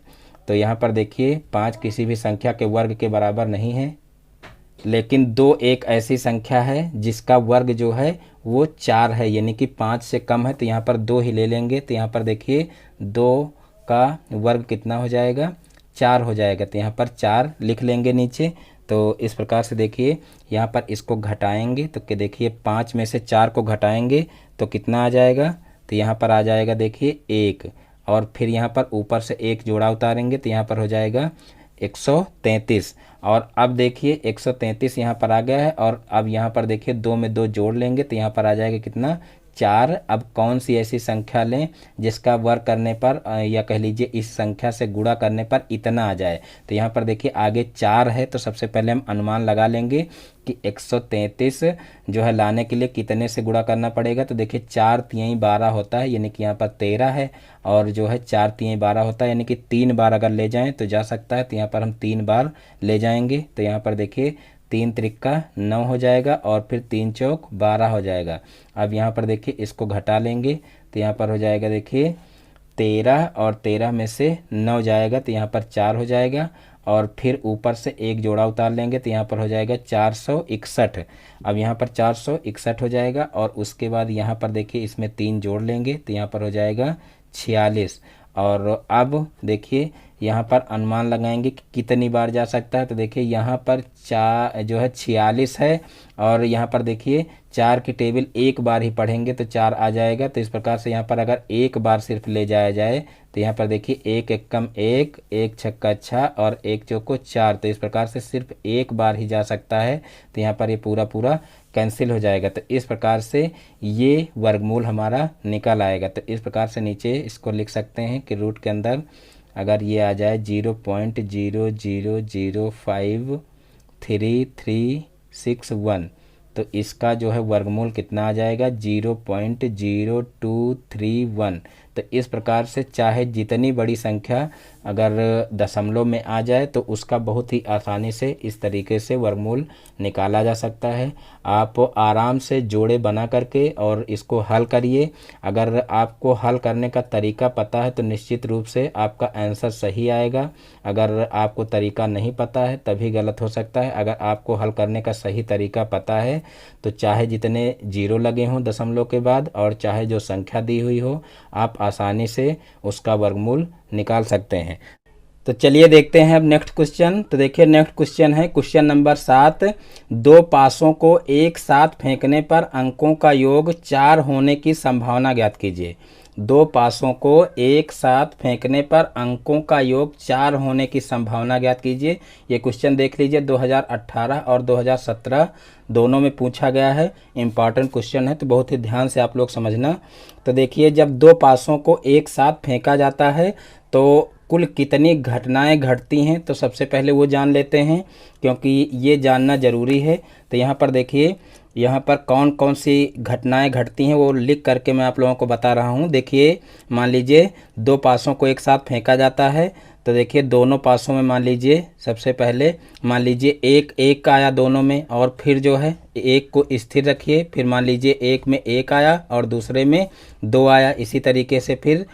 Speaker 1: तो यहाँ पर देखिए 5 किसी भी संख्या के वर्ग के बराबर नहीं है, लेकिन 2 एक ऐसी संख्या है जिसका वर्ग जो है वो 4 है, यानी कि 5 से कम है। तो यहाँ पर 2 ही ले लेंगे। तो यहाँ पर देखिए 2 का वर्ग कितना हो जाएगा, 4 हो जाएगा। तो यहाँ पर 4 लिख लेंगे नीचे। तो इस प्रकार से देखिए यहाँ पर इसको घटाएंगे तो कि देखिए 5 में से 4 को घटाएंगे तो कितना आ जाएगा, तो यहाँ पर आ जाएगा देखिए 1, और फिर यहाँ पर ऊपर से एक जोड़ा उतारेंगे तो यहाँ पर हो जाएगा 133। और अब देखिए 133 यहाँ पर आ गया है, और अब यहाँ पर देखिए 2 में 2 जोड़ लेंगे तो यहाँ पर आ जाएगा कितना, 4। अब कौन सी ऐसी संख्या लें जिसका वर्ग करने पर या कह लीजिए इस संख्या से गुणा करने पर इतना आ जाए। तो यहाँ पर देखिए आगे 4 है, तो सबसे पहले हम अनुमान लगा लेंगे कि 133 जो है लाने के लिए कितने से गुणा करना पड़ेगा। तो देखिए 4 3 12 होता है, यानी कि यहाँ पर 13 है, और जो है 4 3 12 होता है, यानी कि 3 बार अगर ले जाएं तो जा सकता है। तो यहाँ पर हम 3 बार ले जाएंगे। तो यहाँ पर देखिए 3 त्रिका 9 हो जाएगा, और फिर 3 चौक 12 हो जाएगा। अब यहाँ पर देखिए इसको घटा लेंगे तो यहाँ पर हो जाएगा देखिए 13, और 13 में से 9 जाएगा तो यहाँ पर 4 हो जाएगा, और फिर ऊपर से एक जोड़ा उतार लेंगे तो यहाँ पर हो जाएगा 461। अब यहाँ पर 461 हो जाएगा, और उसके बाद यहाँ पर देखिए इसमें 3 जोड़ लेंगे तो यहाँ पर हो जाएगा 46। और अब देखिए यहाँ पर अनुमान लगाएंगे कि कितनी बार जा सकता है। तो देखिए यहाँ पर 4 जो है 46 है, और यहाँ पर देखिए 4 की टेबल एक बार ही पढ़ेंगे तो 4 आ जाएगा। तो इस प्रकार से यहाँ पर अगर एक बार सिर्फ ले जाया जाए तो यहाँ पर देखिए 1 एकम 1, 1 छक्का 6 और 1 चौको 4। तो इस प्रकार से सिर्फ एक बार ही जा सकता है, तो यहाँ पर ये पूरा कैंसिल हो जाएगा। तो इस प्रकार से ये वर्गमूल हमारा निकल आएगा। तो इस प्रकार से नीचे इसको लिख सकते हैं कि रूट के अंदर अगर ये आ जाए 0.0005331, तो इसका जो है वर्गमूल कितना आ जाएगा, 0.0231। तो इस प्रकार से चाहे जितनी बड़ी संख्या अगर दशमलव में आ जाए तो उसका बहुत ही आसानी से इस तरीके से वर्गमूल निकाला जा सकता है। आप आराम से जोड़े बना करके और इसको हल करिए। अगर आपको हल करने का तरीका पता है तो निश्चित रूप से आपका आंसर सही आएगा। अगर आपको तरीका नहीं पता है तभी गलत हो सकता है। अगर आपको हल करने का सही तरीका पता है तो चाहे जितने 0 लगे हों दशमलव के बाद और चाहे जो संख्या दी हुई हो, आप आसानी से उसका वर्गमूल निकाल सकते हैं। तो चलिए देखते हैं अब नेक्स्ट क्वेश्चन। तो देखिए नेक्स्ट क्वेश्चन है क्वेश्चन नंबर 7। 2 पासों को एक साथ फेंकने पर अंकों का योग 4 होने की संभावना ज्ञात कीजिए। 2 पासों को एक साथ फेंकने पर अंकों का योग 4 होने की संभावना ज्ञात कीजिए। ये क्वेश्चन देख लीजिए 2018 और 2017 दोनों में पूछा गया है। इम्पॉर्टेंट क्वेश्चन है तो बहुत ही ध्यान से आप लोग समझना। तो देखिए जब 2 पासों को एक साथ फेंका जाता है तो कुल कितनी घटनाएं घटती हैं, तो सबसे पहले वो जान लेते हैं क्योंकि ये जानना ज़रूरी है। तो यहाँ पर देखिए यहाँ पर कौन कौन सी घटनाएं घटती हैं वो लिख करके मैं आप लोगों को बता रहा हूँ। देखिए मान लीजिए 2 पासों को एक साथ फेंका जाता है तो देखिए दोनों पासों में मान लीजिए सबसे पहले मान लीजिए एक एक आया दोनों में, और फिर जो है एक को स्थिर रखिए, फिर मान लीजिए एक में एक आया और दूसरे में दो आया। इसी तरीके से फिर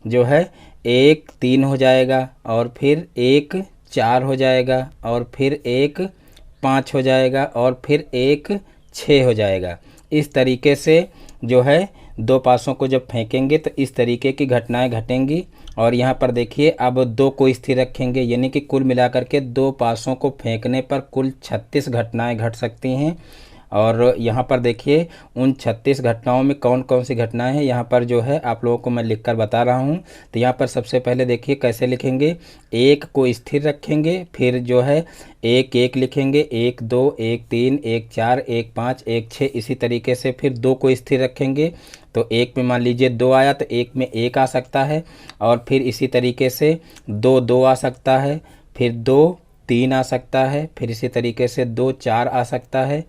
Speaker 1: जो है एक 3 हो जाएगा, और फिर एक 4 हो जाएगा, और फिर एक 5 हो जाएगा, और फिर एक 6 हो जाएगा। इस तरीके से जो है दो पासों को जब फेंकेंगे तो इस तरीके की घटनाएं घटेंगी। और यहाँ पर देखिए अब दो को स्थिर रखेंगे, यानी कि कुल मिलाकर के दो पासों को फेंकने पर कुल 36 घटनाएं घट सकती हैं। और यहाँ पर देखिए उन 36 घटनाओं में कौन कौन सी घटनाएं हैं, यहाँ पर जो है आप लोगों को मैं लिखकर बता रहा हूँ। तो यहाँ पर सबसे पहले देखिए कैसे लिखेंगे, एक को स्थिर रखेंगे, फिर जो है एक एक लिखेंगे, 1 2 1 3 1 4 1 5 1 6। इसी तरीके से फिर दो को स्थिर रखेंगे, तो एक में मान लीजिए दो आया तो एक में एक आ सकता है, और फिर इसी तरीके से दो दो आ सकता है, फिर दो 3 आ सकता है, फिर इसी तरीके से दो 4 आ सकता है,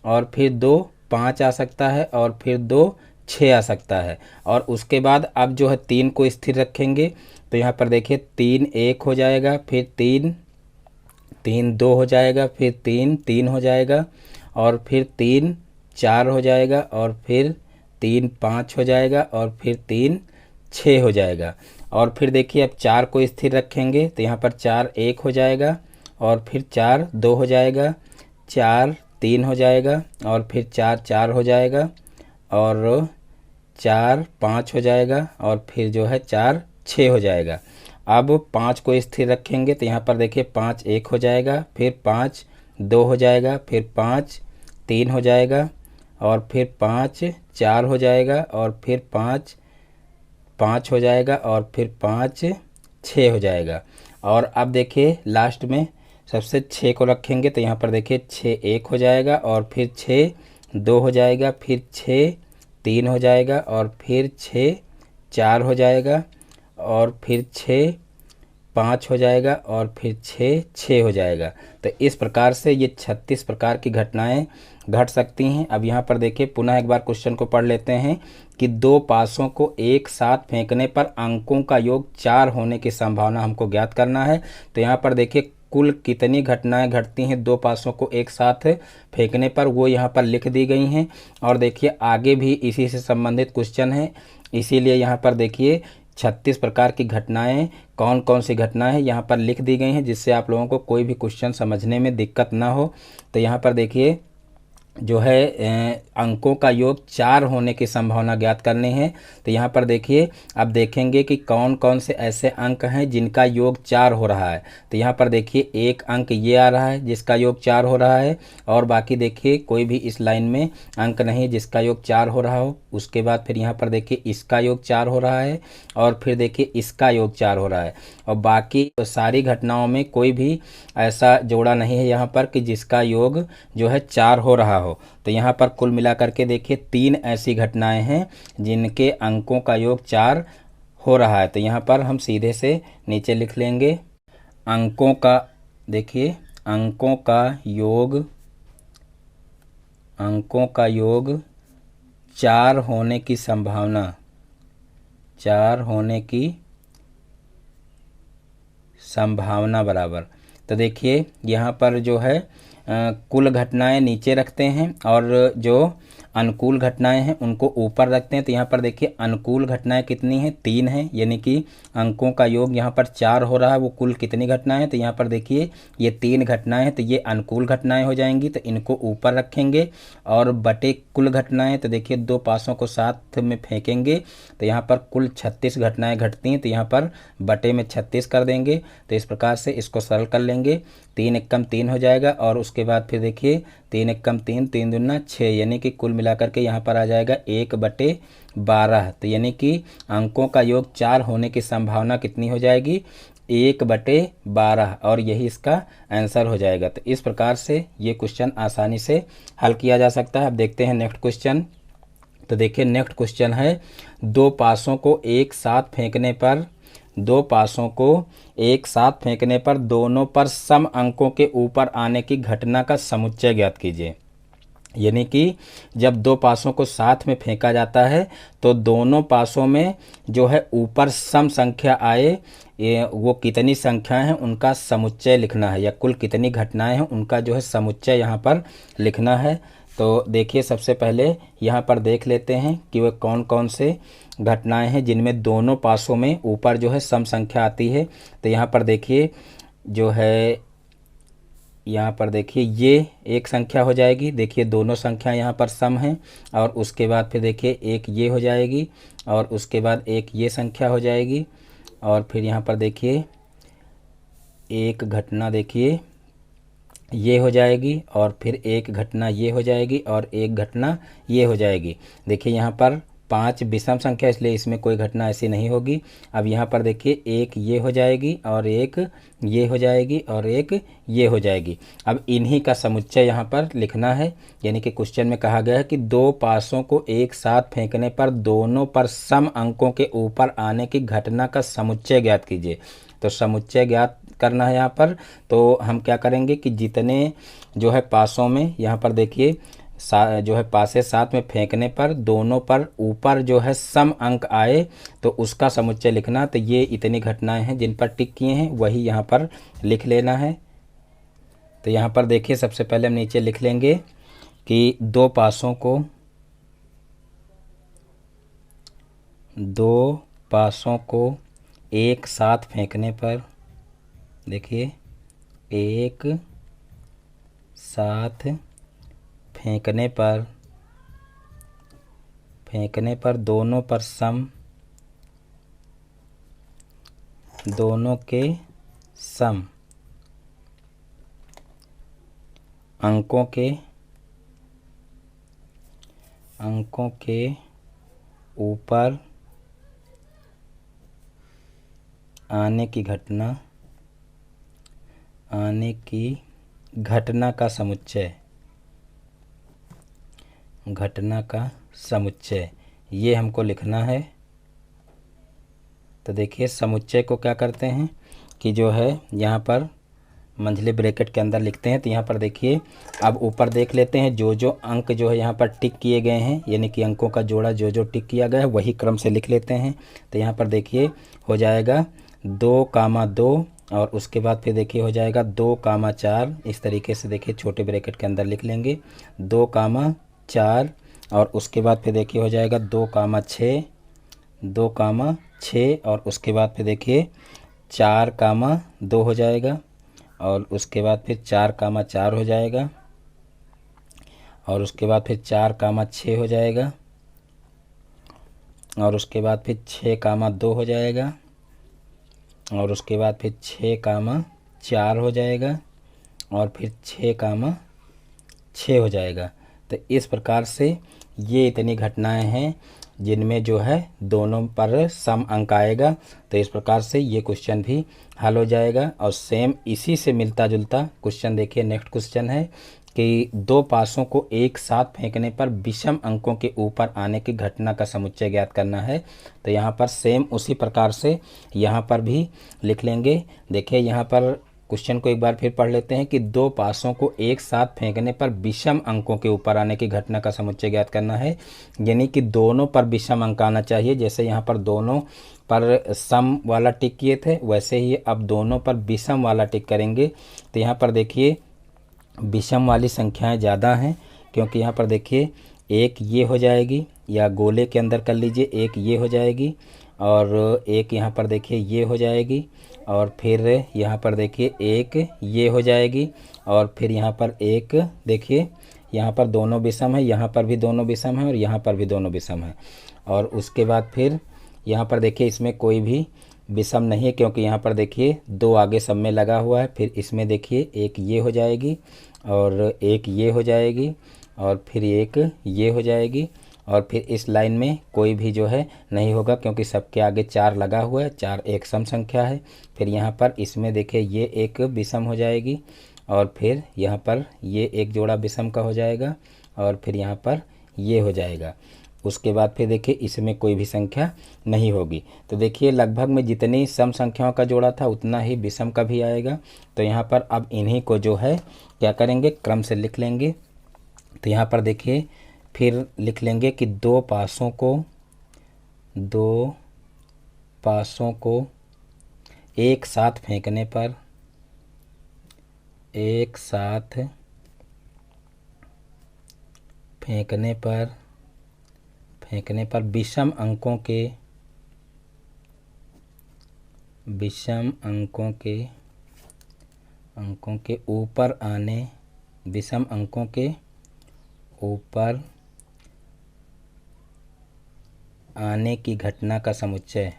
Speaker 1: और फिर दो 5 आ सकता है, और फिर दो 6 आ सकता है। और उसके बाद अब जो है 3 को स्थिर रखेंगे, तो यहाँ पर देखिए 3 1 हो जाएगा, फिर 3 3 2 हो जाएगा, फिर 3 3 हो जाएगा, और फिर 3 4 हो जाएगा, और फिर 3 5 हो जाएगा, और फिर 3 6 हो जाएगा। और फिर देखिए अब 4 को स्थिर रखेंगे, तो यहाँ पर 4 1 हो जाएगा, और फिर 4 2 हो जाएगा, 4 3 हो जाएगा, और फिर 4 4 हो जाएगा, और 4 5 हो जाएगा, और फिर जो है 4 6 हो जाएगा। अब 5 को स्थिर रखेंगे, तो यहाँ पर देखिए 5 1 हो जाएगा, फिर 5 2 हो जाएगा, फिर 5 3 हो जाएगा, और फिर 5 4 हो जाएगा, और फिर 5 5 हो जाएगा, और फिर 5 6 हो जाएगा। और अब देखिए लास्ट में सबसे 6 को रखेंगे, तो यहाँ पर देखिए 6 1 हो जाएगा, और फिर 6 2 हो जाएगा, फिर 6 3 हो जाएगा, और फिर 6 4 हो जाएगा, और फिर 6 5 हो जाएगा, और फिर 6 6 हो जाएगा। तो इस प्रकार से ये 36 प्रकार की घटनाएं घट सकती हैं। अब यहाँ पर देखिए पुनः एक बार क्वेश्चन को पढ़ लेते हैं कि दो पासों को एक साथ फेंकने पर अंकों का योग 4 होने की संभावना हमको ज्ञात करना है। तो यहाँ पर देखिए कुल कितनी घटनाएं घटती हैं दो पासों को एक साथ फेंकने पर, वो यहाँ पर लिख दी गई हैं। और देखिए आगे भी इसी से संबंधित क्वेश्चन है, इसीलिए यहाँ पर देखिए 36 प्रकार की घटनाएं कौन कौन सी घटनाएं हैं यहाँ पर लिख दी गई हैं, जिससे आप लोगों को कोई भी क्वेश्चन समझने में दिक्कत ना हो। तो यहाँ पर देखिए जो है अंकों का योग 4 होने की संभावना ज्ञात करनी है। तो यहाँ पर देखिए अब देखेंगे कि कौन कौन से ऐसे अंक हैं जिनका योग 4 हो रहा है। तो यहाँ पर देखिए एक अंक ये आ रहा है जिसका योग 4 हो रहा है, और बाकी देखिए कोई भी इस लाइन में अंक नहीं जिसका योग 4 हो रहा हो। उसके बाद फिर यहाँ पर देखिए इसका योग 4 हो रहा है, और फिर देखिए इसका योग 4 हो रहा है, और बाकी तो सारी घटनाओं में कोई भी ऐसा जोड़ा नहीं है यहाँ पर कि जिसका योग जो है 4 हो रहा हो। तो यहाँ पर कुल मिलाकर के देखिए 3 ऐसी घटनाएं हैं जिनके अंकों का योग 4 हो रहा है। तो यहाँ पर हम सीधे से नीचे लिख लेंगे अंकों का, देखिए अंकों का योग 4 होने की संभावना, 4 होने की संभावना बराबर। तो देखिए यहाँ पर जो है कुल घटनाएं नीचे रखते हैं, और जो अनुकूल घटनाएं हैं उनको ऊपर रखते हैं। तो यहाँ पर देखिए अनुकूल घटनाएं कितनी हैं, 3 हैं, यानी कि अंकों का योग यहाँ पर 4 हो रहा है। वो कुल कितनी घटनाएं हैं, तो यहाँ पर देखिए ये 3 घटनाएं हैं, तो ये अनुकूल घटनाएं हो जाएंगी, तो इनको ऊपर रखेंगे। और बटे कुल घटनाएं, तो देखिए दो पासों को साथ में फेंकेंगे, तो यहाँ पर कुल 36 घटनाएं घटती हैं, तो यहाँ पर बटे में 36 कर देंगे। तो इस प्रकार से इसको सरल कर लेंगे, 3 एकम 3 हो जाएगा, और उसके बाद फिर देखिए 3 एकम 3 3 दूना 6, यानी कि कुल मिलाकर के यहाँ पर आ जाएगा 1/12। तो यानी कि अंकों का योग 4 होने की संभावना कितनी हो जाएगी, 1/12, और यही इसका आंसर हो जाएगा। तो इस प्रकार से ये क्वेश्चन आसानी से हल किया जा सकता है। अब देखते हैं नेक्स्ट क्वेश्चन। तो देखिए नेक्स्ट क्वेश्चन है दो पासों को एक साथ फेंकने पर दोनों पर सम अंकों के ऊपर आने की घटना का समुच्चय ज्ञात कीजिए। यानी कि जब दो पासों को साथ में फेंका जाता है तो दोनों पासों में जो है ऊपर सम संख्या आए, ये वो कितनी संख्याएं हैं उनका समुच्चय लिखना है, या कुल कितनी घटनाएं हैं उनका जो है समुच्चय यहाँ पर लिखना है। तो देखिए सबसे पहले यहाँ पर देख लेते हैं कि वह कौन कौन से घटनाएं हैं जिनमें दोनों पासों में ऊपर जो है सम संख्या आती है। तो यहाँ पर देखिए जो है, यहाँ पर देखिए ये एक संख्या हो जाएगी, देखिए दोनों संख्या यहाँ पर सम हैं, और उसके बाद फिर देखिए एक ये हो जाएगी, और उसके बाद एक ये संख्या हो जाएगी, और फिर यहाँ पर देखिए एक घटना देखिए ये हो जाएगी, और फिर एक घटना ये हो जाएगी, और एक घटना ये हो जाएगी। देखिए यहाँ पर 5 विषम संख्या, इसलिए इसमें कोई घटना ऐसी नहीं होगी। अब यहाँ पर देखिए एक ये हो जाएगी, और एक ये हो जाएगी, और एक ये हो जाएगी। अब इन्हीं का समुच्चय यहाँ पर लिखना है, यानी कि क्वेश्चन में कहा गया है कि दो पासों को एक साथ फेंकने पर दोनों पर सम अंकों के ऊपर आने की घटना का समुच्चय ज्ञात कीजिए। तो समुच्चय ज्ञात करना है यहाँ पर, तो हम क्या करेंगे कि जितने जो है पासों में यहाँ पर देखिए जो है पासे साथ में फेंकने पर दोनों पर ऊपर जो है सम अंक आए तो उसका समुच्चय लिखना। तो ये इतनी घटनाएं हैं जिन पर टिक किए हैं वही यहाँ पर लिख लेना है। तो यहाँ पर देखिए सबसे पहले हम नीचे लिख लेंगे कि दो पासों को एक साथ फेंकने पर, देखिए एक साथ फेंकने पर दोनों पर सम, दोनों के सम अंकों के ऊपर आने की घटना का समुच्चय ये हमको लिखना है। तो देखिए समुच्चय को क्या करते हैं कि जो है यहाँ पर मंझले ब्रैकेट के अंदर लिखते हैं। तो यहाँ पर देखिए अब ऊपर देख लेते हैं जो जो अंक जो है यहाँ पर टिक किए गए हैं, यानी कि अंकों का जोड़ा जो जो टिक किया गया है वही क्रम से लिख लेते हैं। तो यहाँ पर देखिए हो जाएगा 2,2, और उसके बाद फिर देखिए हो जाएगा 2,4। इस तरीके से देखिए छोटे ब्रैकेट के अंदर लिख लेंगे 2,4, और उसके बाद फिर देखिए हो जाएगा 2,6, और उसके बाद फिर देखिए 4,2 हो जाएगा, और उसके बाद फिर 4,4 हो जाएगा, और उसके बाद फिर 4,6 हो जाएगा, और उसके बाद फिर 6,2 हो जाएगा, और उसके बाद फिर 6,4 हो जाएगा, और फिर 6,6 हो जाएगा। तो इस प्रकार से ये इतनी घटनाएं हैं जिनमें जो है दोनों पर सम अंक आएगा। तो इस प्रकार से ये क्वेश्चन भी हल हो जाएगा। और सेम इसी से मिलता जुलता क्वेश्चन देखिए नेक्स्ट क्वेश्चन है कि दो पासों को एक साथ फेंकने पर विषम अंकों के ऊपर आने की घटना का समुच्चय ज्ञात करना है। तो यहाँ पर सेम उसी प्रकार से यहाँ पर भी लिख लेंगे। देखिए यहाँ पर क्वेश्चन को एक बार फिर पढ़ लेते हैं कि दो पासों को एक साथ फेंकने पर विषम अंकों के ऊपर आने की घटना का समुच्चय ज्ञात करना है, यानी कि दोनों पर विषम अंक आना चाहिए। जैसे यहाँ पर दोनों पर सम वाला टिक किए थे वैसे ही अब दोनों पर विषम वाला टिक करेंगे। तो यहाँ पर देखिए विषम वाली संख्याएं ज़्यादा हैं, क्योंकि यहाँ पर देखिए एक ये हो जाएगी, या गोले के अंदर कर लीजिए एक ये हो जाएगी, और एक यहाँ पर देखिए ये हो जाएगी, और फिर यहाँ पर देखिए एक ये हो जाएगी, और फिर यहाँ पर एक देखिए यहाँ पर दोनों विषम है, यहाँ पर भी दोनों विषम है, और यहाँ पर भी दोनों विषम है। और उसके बाद फिर यहाँ पर देखिए इसमें कोई भी विषम नहीं है, क्योंकि यहाँ पर देखिए दो आगे सब में लगा हुआ है। फिर इसमें देखिए एक ये हो जाएगी, और एक ये हो जाएगी, और फिर एक ये हो जाएगी, और फिर इस लाइन में कोई भी जो है नहीं होगा, क्योंकि सबके आगे 4 लगा हुआ है, 4 एक सम संख्या है। फिर यहाँ पर इसमें देखिए ये एक विषम हो जाएगी, और फिर यहाँ पर ये एक जोड़ा विषम का हो जाएगा, और फिर यहाँ पर ये हो जाएगा। उसके बाद फिर देखिए इसमें कोई भी संख्या नहीं होगी। तो देखिए लगभग में जितनी सम संख्याओं का जोड़ा था उतना ही विषम का भी आएगा। तो यहाँ पर अब इन्हीं को जो है क्या करेंगे क्रम से लिख लेंगे। तो यहाँ पर देखिए फिर लिख लेंगे कि दो पासों को एक साथ फेंकने पर विषम अंकों के ऊपर आने की घटना का समुच्चय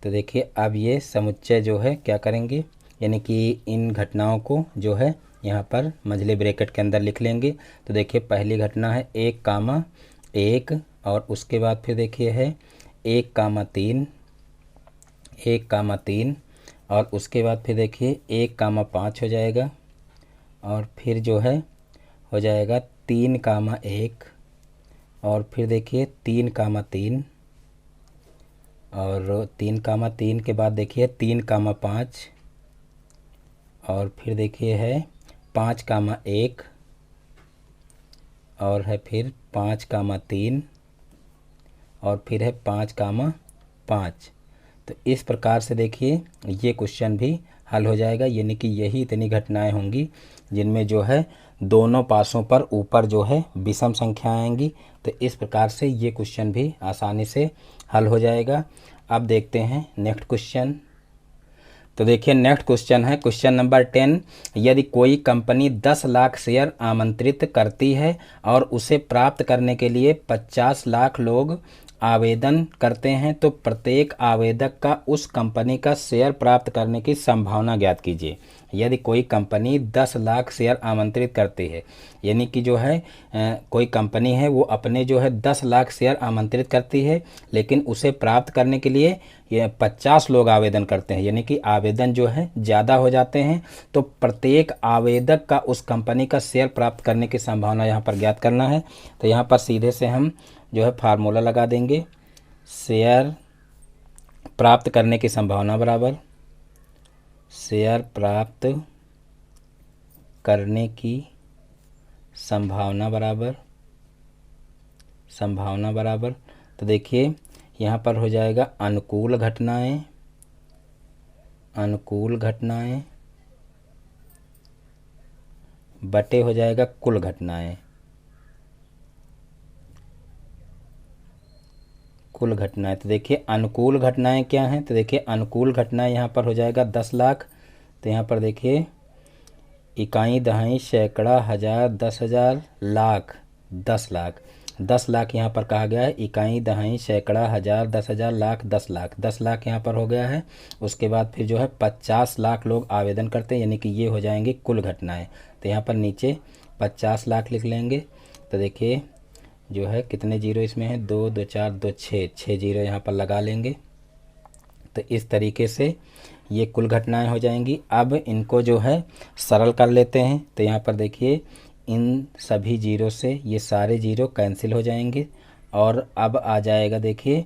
Speaker 1: तो देखिए अब ये समुच्चय जो है क्या करेंगे, यानी कि इन घटनाओं को जो है यहाँ पर मझले ब्रैकेट के अंदर लिख लेंगे। तो देखिए पहली घटना है 1, और उसके बाद फिर देखिए है 1, 3 और उसके बाद फिर देखिए 1, 5 हो जाएगा, और फिर जो है हो जाएगा 3, 1 और फिर देखिए 3, 3 और 3, 3 के बाद देखिए 3, 5 और फिर देखिए है 5, 1 और है फिर 5, 3 और फिर है 5, 5। तो इस प्रकार से देखिए ये क्वेश्चन भी हल हो जाएगा, यानी कि यही इतनी घटनाएं होंगी जिनमें जो है दोनों पासों पर ऊपर जो है विषम संख्या आएंगी। तो इस प्रकार से ये क्वेश्चन भी आसानी से हल हो जाएगा। अब देखते हैं नेक्स्ट क्वेश्चन। तो देखिए नेक्स्ट क्वेश्चन है क्वेश्चन नंबर 10। यदि कोई कंपनी 10 लाख शेयर आमंत्रित करती है और उसे प्राप्त करने के लिए 50 लाख लोग आवेदन करते हैं, तो प्रत्येक आवेदक का उस कंपनी का शेयर प्राप्त करने की संभावना ज्ञात कीजिए। यदि कोई कंपनी 10 लाख शेयर आमंत्रित करती है, यानी कि जो है कोई कंपनी है वो अपने जो है 10 लाख शेयर आमंत्रित करती है, लेकिन उसे प्राप्त करने के लिए ये 50 लोग आवेदन करते हैं, यानी कि आवेदन जो है ज़्यादा हो जाते हैं। तो प्रत्येक आवेदक का उस कंपनी का शेयर प्राप्त करने की संभावना यहाँ पर ज्ञात करना है। तो यहाँ पर सीधे से हम जो है फार्मूला लगा देंगे, शेयर प्राप्त करने की संभावना बराबर शेयर प्राप्त करने की संभावना बराबर तो देखिए यहाँ पर हो जाएगा अनुकूल घटनाएं बटे हो जाएगा कुल घटनाएं। तो देखिए अनुकूल घटनाएं क्या हैं, तो देखिए अनुकूल घटनाएं यहाँ पर हो जाएगा 10 लाख। तो यहाँ पर देखिए इकाई, दहाई, सैकड़ा, हजार, 10,000, लाख, 10 लाख यहाँ पर कहा गया है। इकाई, दहाई, सैकड़ा, हजार, 10,000, लाख, 10 लाख यहाँ पर हो गया है। उसके बाद फिर जो है 50 लाख लोग आवेदन करते हैं, यानी कि ये हो जाएंगे कुल घटनाएं। तो यहाँ पर नीचे 50 लाख लिख लेंगे। तो देखिए जो है कितने जीरो इसमें है, 2, 2, 4, 2, 6 जीरो यहाँ पर लगा लेंगे। तो इस तरीके से ये कुल घटनाएं हो जाएंगी। अब इनको जो है सरल कर लेते हैं। तो यहाँ पर देखिए इन सभी जीरो से ये सारे जीरो कैंसिल हो जाएंगे, और अब आ जाएगा देखिए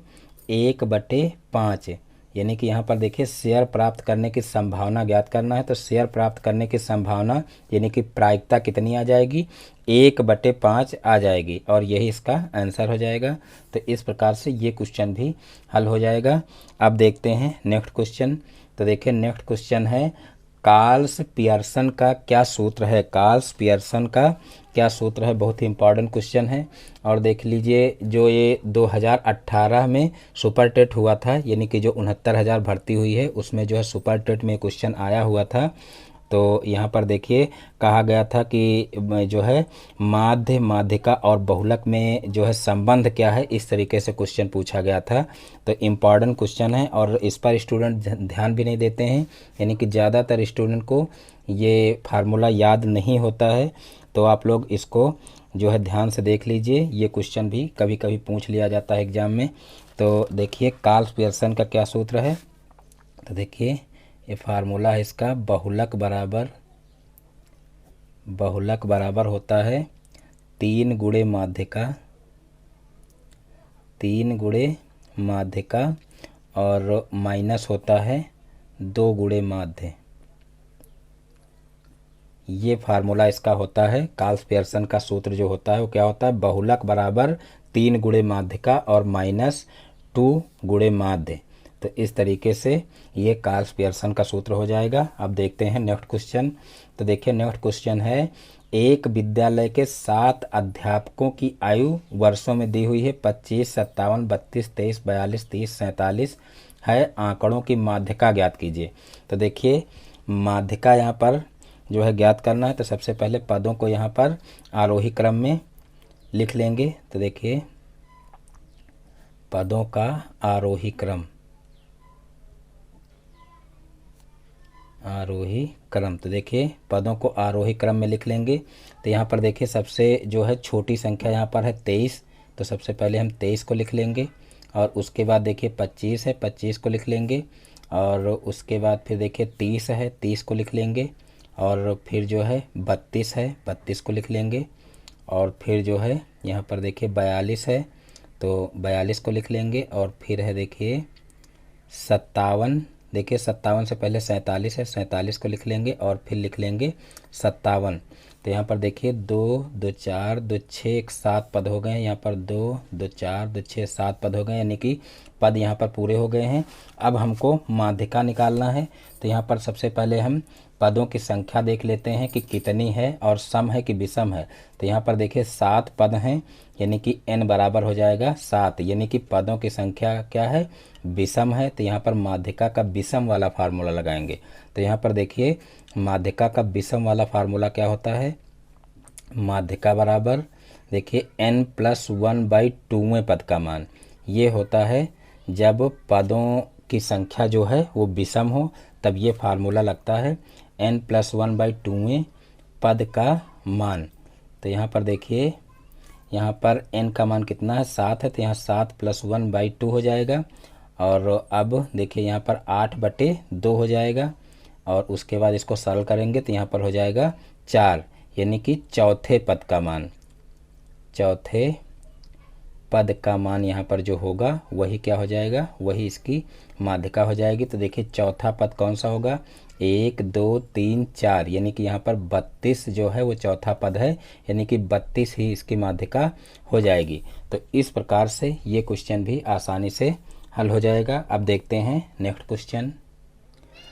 Speaker 1: 1/5, यानी कि यहाँ पर देखिए शेयर प्राप्त करने की संभावना ज्ञात करना है। तो शेयर प्राप्त करने की संभावना यानी कि प्रायिकता कितनी आ जाएगी, 1/5 आ जाएगी, और यही इसका आंसर हो जाएगा। तो इस प्रकार से ये क्वेश्चन भी हल हो जाएगा। अब देखते हैं नेक्स्ट क्वेश्चन। तो देखिए नेक्स्ट क्वेश्चन है कार्ल्स पियर्सन का क्या सूत्र है। बहुत ही इंपॉर्टेंट क्वेश्चन है। और देख लीजिए जो ये 2018 में सुपर टेट हुआ था, यानी कि जो 69,000 भर्ती हुई है उसमें जो है सुपर टेट में क्वेश्चन आया हुआ था। तो यहाँ पर देखिए कहा गया था कि जो है माध्य, माध्यिका और बहुलक में जो है संबंध क्या है, इस तरीके से क्वेश्चन पूछा गया था। तो इम्पॉर्टेंट क्वेश्चन है और इस पर स्टूडेंट ध्यान भी नहीं देते हैं, यानी कि ज़्यादातर स्टूडेंट को ये फार्मूला याद नहीं होता है। तो आप लोग इसको जो है ध्यान से देख लीजिए, ये क्वेश्चन भी कभी कभी पूछ लिया जाता है एग्जाम में। तो देखिए कार्ल्स पियर्सन का क्या सूत्र है। तो देखिए ये फार्मूला है इसका, बहुलक बराबर होता है 3 गुणे माध्यिका और माइनस होता है 2 गुणे माध्य, ये फार्मूला इसका होता है। काल्स पियर्सन का सूत्र जो होता है वो क्या होता है, बहुलक बराबर 3 गुणे माध्य का और -2 गुणे माध्य। तो इस तरीके से ये काल्स पियर्सन का सूत्र हो जाएगा। अब देखते हैं नेक्स्ट क्वेश्चन। तो देखिए नेक्स्ट क्वेश्चन है, एक विद्यालय के 7 अध्यापकों की आयु वर्षों में दी हुई है 25, 57, 32, 23, 42, 30, 47 है। आंकड़ों की माध्यिका ज्ञात कीजिए। तो देखिए माध्यिका यहाँ पर जो है ज्ञात करना है। तो सबसे पहले पदों को यहाँ पर आरोही क्रम में लिख लेंगे। तो देखिए पदों का आरोही क्रम, आरोही क्रम। तो देखिए पदों को आरोही क्रम में लिख लेंगे। तो यहाँ पर देखिए सबसे जो है छोटी संख्या यहाँ पर है 23। तो सबसे पहले हम 23 को लिख लेंगे और उसके बाद देखिए 25 है, 25 को लिख लेंगे और उसके बाद फिर देखिए 30 है, 30 को लिख लेंगे और फिर जो है 32 है, 32 को लिख लेंगे और फिर जो है यहाँ पर देखिए 42 है, तो 42 को लिख लेंगे और फिर है देखिए 57। देखिए 57 से पहले 47 है, 47 को लिख लेंगे और फिर लिख लेंगे 57। तो यहाँ पर देखिए 2, 2, 4, 2, 6, 7 पद हो गए हैं। यहाँ पर 2, 2, 4, 2, 6, 7 पद हो गए, यानी कि पद यहाँ पर पूरे हो गए हैं। अब हमको माध्यिका निकालना है। तो यहाँ पर सबसे पहले हम पदों की संख्या देख लेते हैं कि कितनी है और सम है कि विषम है। तो यहाँ पर देखिए 7 पद हैं, यानी कि n बराबर हो जाएगा 7, यानी कि पदों की संख्या क्या है, विषम है। तो यहाँ पर माध्यिका का विषम वाला फार्मूला लगाएंगे। तो यहाँ पर देखिए माध्यिका का विषम वाला फार्मूला क्या होता है, माध्यिका बराबर देखिए n+1/2वें पद का मान। ये होता है जब पदों की संख्या जो है वो विषम हो, तब ये फार्मूला लगता है n+1/2वें पद का मान। तो यहाँ पर देखिए यहाँ पर n का मान कितना है, 7 है। तो यहाँ 7 + 1/2 हो जाएगा और अब देखिए यहाँ पर 8/2 हो जाएगा और उसके बाद इसको सरल करेंगे तो यहाँ पर हो जाएगा 4, यानी कि चौथे पद का मान, चौथे पद का मान यहाँ पर जो होगा वही क्या हो जाएगा, वही इसकी माध्यिका हो जाएगी। तो देखिए चौथा पद कौन सा होगा, 1, 2, 3, 4, यानी कि यहाँ पर 32 जो है वो चौथा पद है, यानी कि 32 ही इसकी माध्यिका हो जाएगी। तो इस प्रकार से ये क्वेश्चन भी आसानी से हल हो जाएगा। अब देखते हैं नेक्स्ट क्वेश्चन।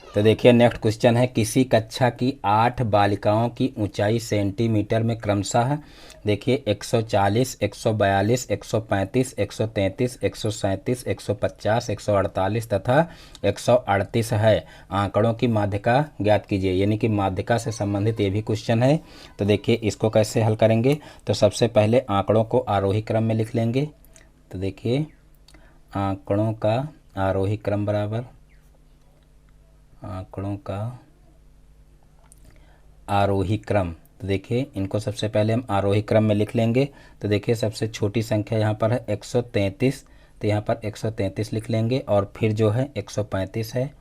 Speaker 1: तो देखिए नेक्स्ट क्वेश्चन है, किसी कक्षा की 8 बालिकाओं की ऊंचाई सेंटीमीटर में क्रमशः देखिए 140, 142, 135, 133, 137, 150, 148 तथा 138 है। आंकड़ों की माध्यिका ज्ञात कीजिए, यानी कि माध्यिका से संबंधित ये भी क्वेश्चन है। तो देखिए इसको कैसे हल करेंगे। तो सबसे पहले आंकड़ों को आरोही क्रम में लिख लेंगे। तो देखिए आंकड़ों का आरोही क्रम बराबर आंकड़ों का आरोही क्रम। तो देखिए इनको सबसे पहले हम आरोही क्रम में लिख लेंगे। तो देखिए सबसे छोटी संख्या यहाँ पर है 133, तो यहाँ पर 133 लिख लेंगे और फिर जो है 135 है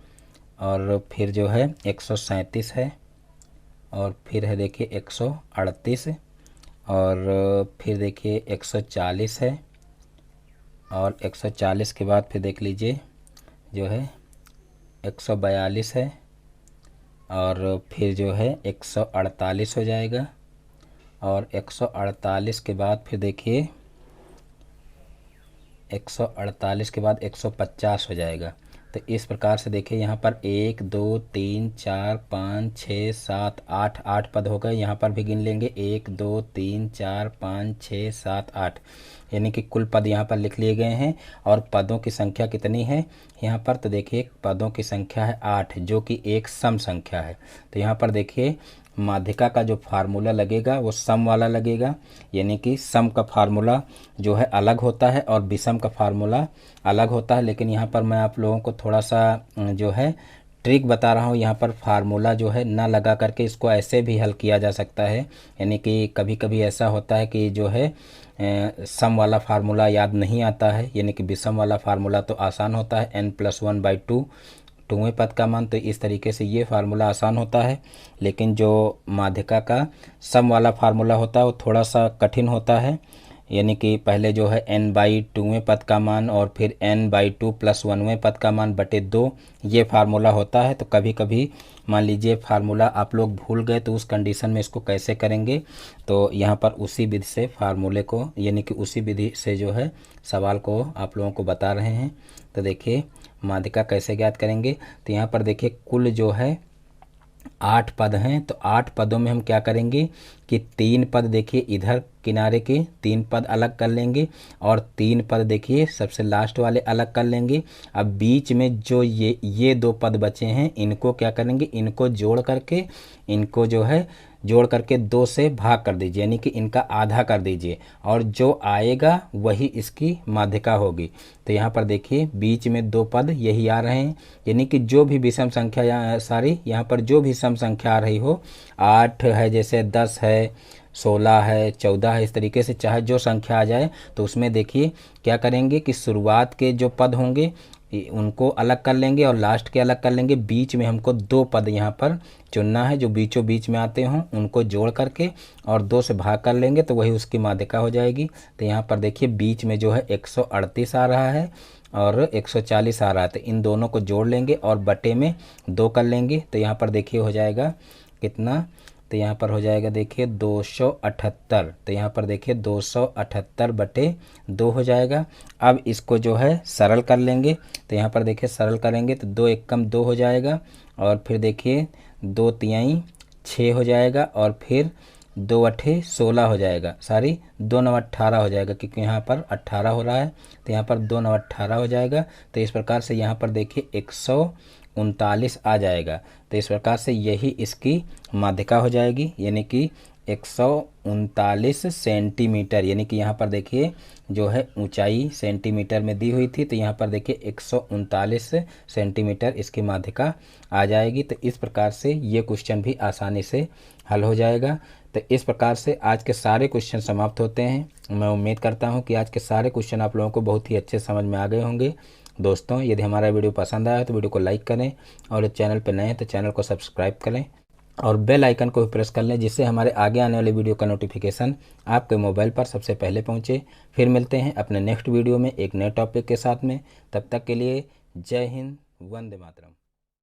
Speaker 1: और फिर जो है 137 है और फिर है देखिए 138 और फिर देखिए 140 है और 140 के बाद फिर देख लीजिए जो है 142 है और फिर जो है 148 हो जाएगा और 148 के बाद फिर देखिए 148 के बाद 150 हो जाएगा। तो इस प्रकार से देखिए यहाँ पर 1, 2, 3, 4, 5, 6, 7, 8, 8 पद हो गए। यहाँ पर भी गिन लेंगे 1, 2, 3, 4, 5, 6, 7, 8, यानी कि कुल पद यहाँ पर लिख लिए गए हैं। और पदों की संख्या कितनी है यहाँ पर, तो देखिए पदों की संख्या है 8, जो कि एक सम संख्या है। तो यहाँ पर देखिए माध्यिका का जो फार्मूला लगेगा वो सम वाला लगेगा, यानी कि सम का फार्मूला जो है अलग होता है और विषम का फार्मूला अलग होता है। लेकिन यहाँ पर मैं आप लोगों को थोड़ा सा जो है ट्रिक बता रहा हूँ। यहाँ पर फार्मूला जो है ना लगा करके इसको ऐसे भी हल किया जा सकता है, यानी कि कभी कभी ऐसा होता है कि जो है सम वाला फार्मूला याद नहीं आता है, यानी कि विषम वाला फार्मूला तो आसान होता है n+1/2 2वें पद का मान। तो इस तरीके से ये फार्मूला आसान होता है, लेकिन जो माध्यिका का सम वाला फार्मूला होता है वो थोड़ा सा कठिन होता है, यानी कि पहले जो है n/2वें पद का मान और फिर n/2 + 1वें पद का मान बटे 2, ये फार्मूला होता है। तो कभी कभी मान लीजिए फार्मूला आप लोग भूल गए तो उस कंडीशन में इसको कैसे करेंगे, तो यहाँ पर उसी विधि से फार्मूले को यानी कि उसी विधि से जो है सवाल को आप लोगों को बता रहे हैं। तो देखिए माध्यिका कैसे ज्ञात करेंगे। तो यहाँ पर देखिए कुल जो है 8 पद हैं। तो 8 पदों में हम क्या करेंगे कि 3 पद देखिए इधर किनारे के 3 पद अलग कर लेंगे और 3 पद देखिए सबसे लास्ट वाले अलग कर लेंगे। अब बीच में जो ये 2 पद बचे हैं इनको क्या करेंगे, इनको जोड़ करके इनको जो है जोड़ करके 2 से भाग कर दीजिए, यानी कि इनका आधा कर दीजिए और जो आएगा वही इसकी माध्यिका होगी। तो यहाँ पर देखिए बीच में 2 पद यही आ रहे हैं, यानी कि जो भी विषम संख्या यहाँ पर जो भी सम संख्या आ रही हो, 8 है जैसे 10 है 16 है 14 है, इस तरीके से चाहे जो संख्या आ जाए तो उसमें देखिए क्या करेंगे कि शुरुआत के जो पद होंगे उनको अलग कर लेंगे और लास्ट के अलग कर लेंगे। बीच में हमको 2 पद यहाँ पर चुनना है जो बीचों बीच में आते हों, उनको जोड़ करके और 2 से भाग कर लेंगे तो वही उसकी माध्यिका हो जाएगी। तो यहाँ पर देखिए बीच में जो है 138 आ रहा है और 140 आ रहा है, तो इन दोनों को जोड़ लेंगे और बटे में 2 कर लेंगे। तो यहाँ पर देखिए हो जाएगा कितना, तो यहाँ पर हो जाएगा देखिए 278। तो यहाँ पर देखिए 278 बटे 2 हो जाएगा। अब इसको जो है सरल कर लेंगे। तो यहाँ पर देखिए सरल करेंगे तो 2 एकम 2 हो जाएगा और फिर देखिए 2 तिहाई 6 हो जाएगा और फिर 2 अठे 16 हो जाएगा, सॉरी 2 9 18 हो जाएगा क्योंकि यहाँ पर 18 हो रहा है। तो यहाँ पर 2 9 18 हो जाएगा। तो इस प्रकार से यहाँ पर देखिए 139 आ जाएगा। तो इस प्रकार से यही इसकी माध्यिका हो जाएगी, यानी कि 139 सेंटीमीटर, यानी कि यहाँ पर देखिए जो है ऊंचाई सेंटीमीटर में दी हुई थी, तो यहाँ पर देखिए 139 सेंटीमीटर इसकी माध्यिका आ जाएगी। तो इस प्रकार से ये क्वेश्चन भी आसानी से हल हो जाएगा। तो इस प्रकार से आज के सारे क्वेश्चन समाप्त होते हैं। मैं उम्मीद करता हूँ कि आज के सारे क्वेश्चन आप लोगों को बहुत ही अच्छे समझ में आ गए होंगे। दोस्तों यदि हमारा वीडियो पसंद आया तो वीडियो को लाइक करें और चैनल पर नए हैं तो चैनल को सब्सक्राइब करें और बेल आइकन को भी प्रेस कर लें, जिससे हमारे आगे आने वाले वीडियो का नोटिफिकेशन आपके मोबाइल पर सबसे पहले पहुंचे। फिर मिलते हैं अपने नेक्स्ट वीडियो में एक नए टॉपिक के साथ में। तब तक के लिए जय हिंद, वंदे मातरम।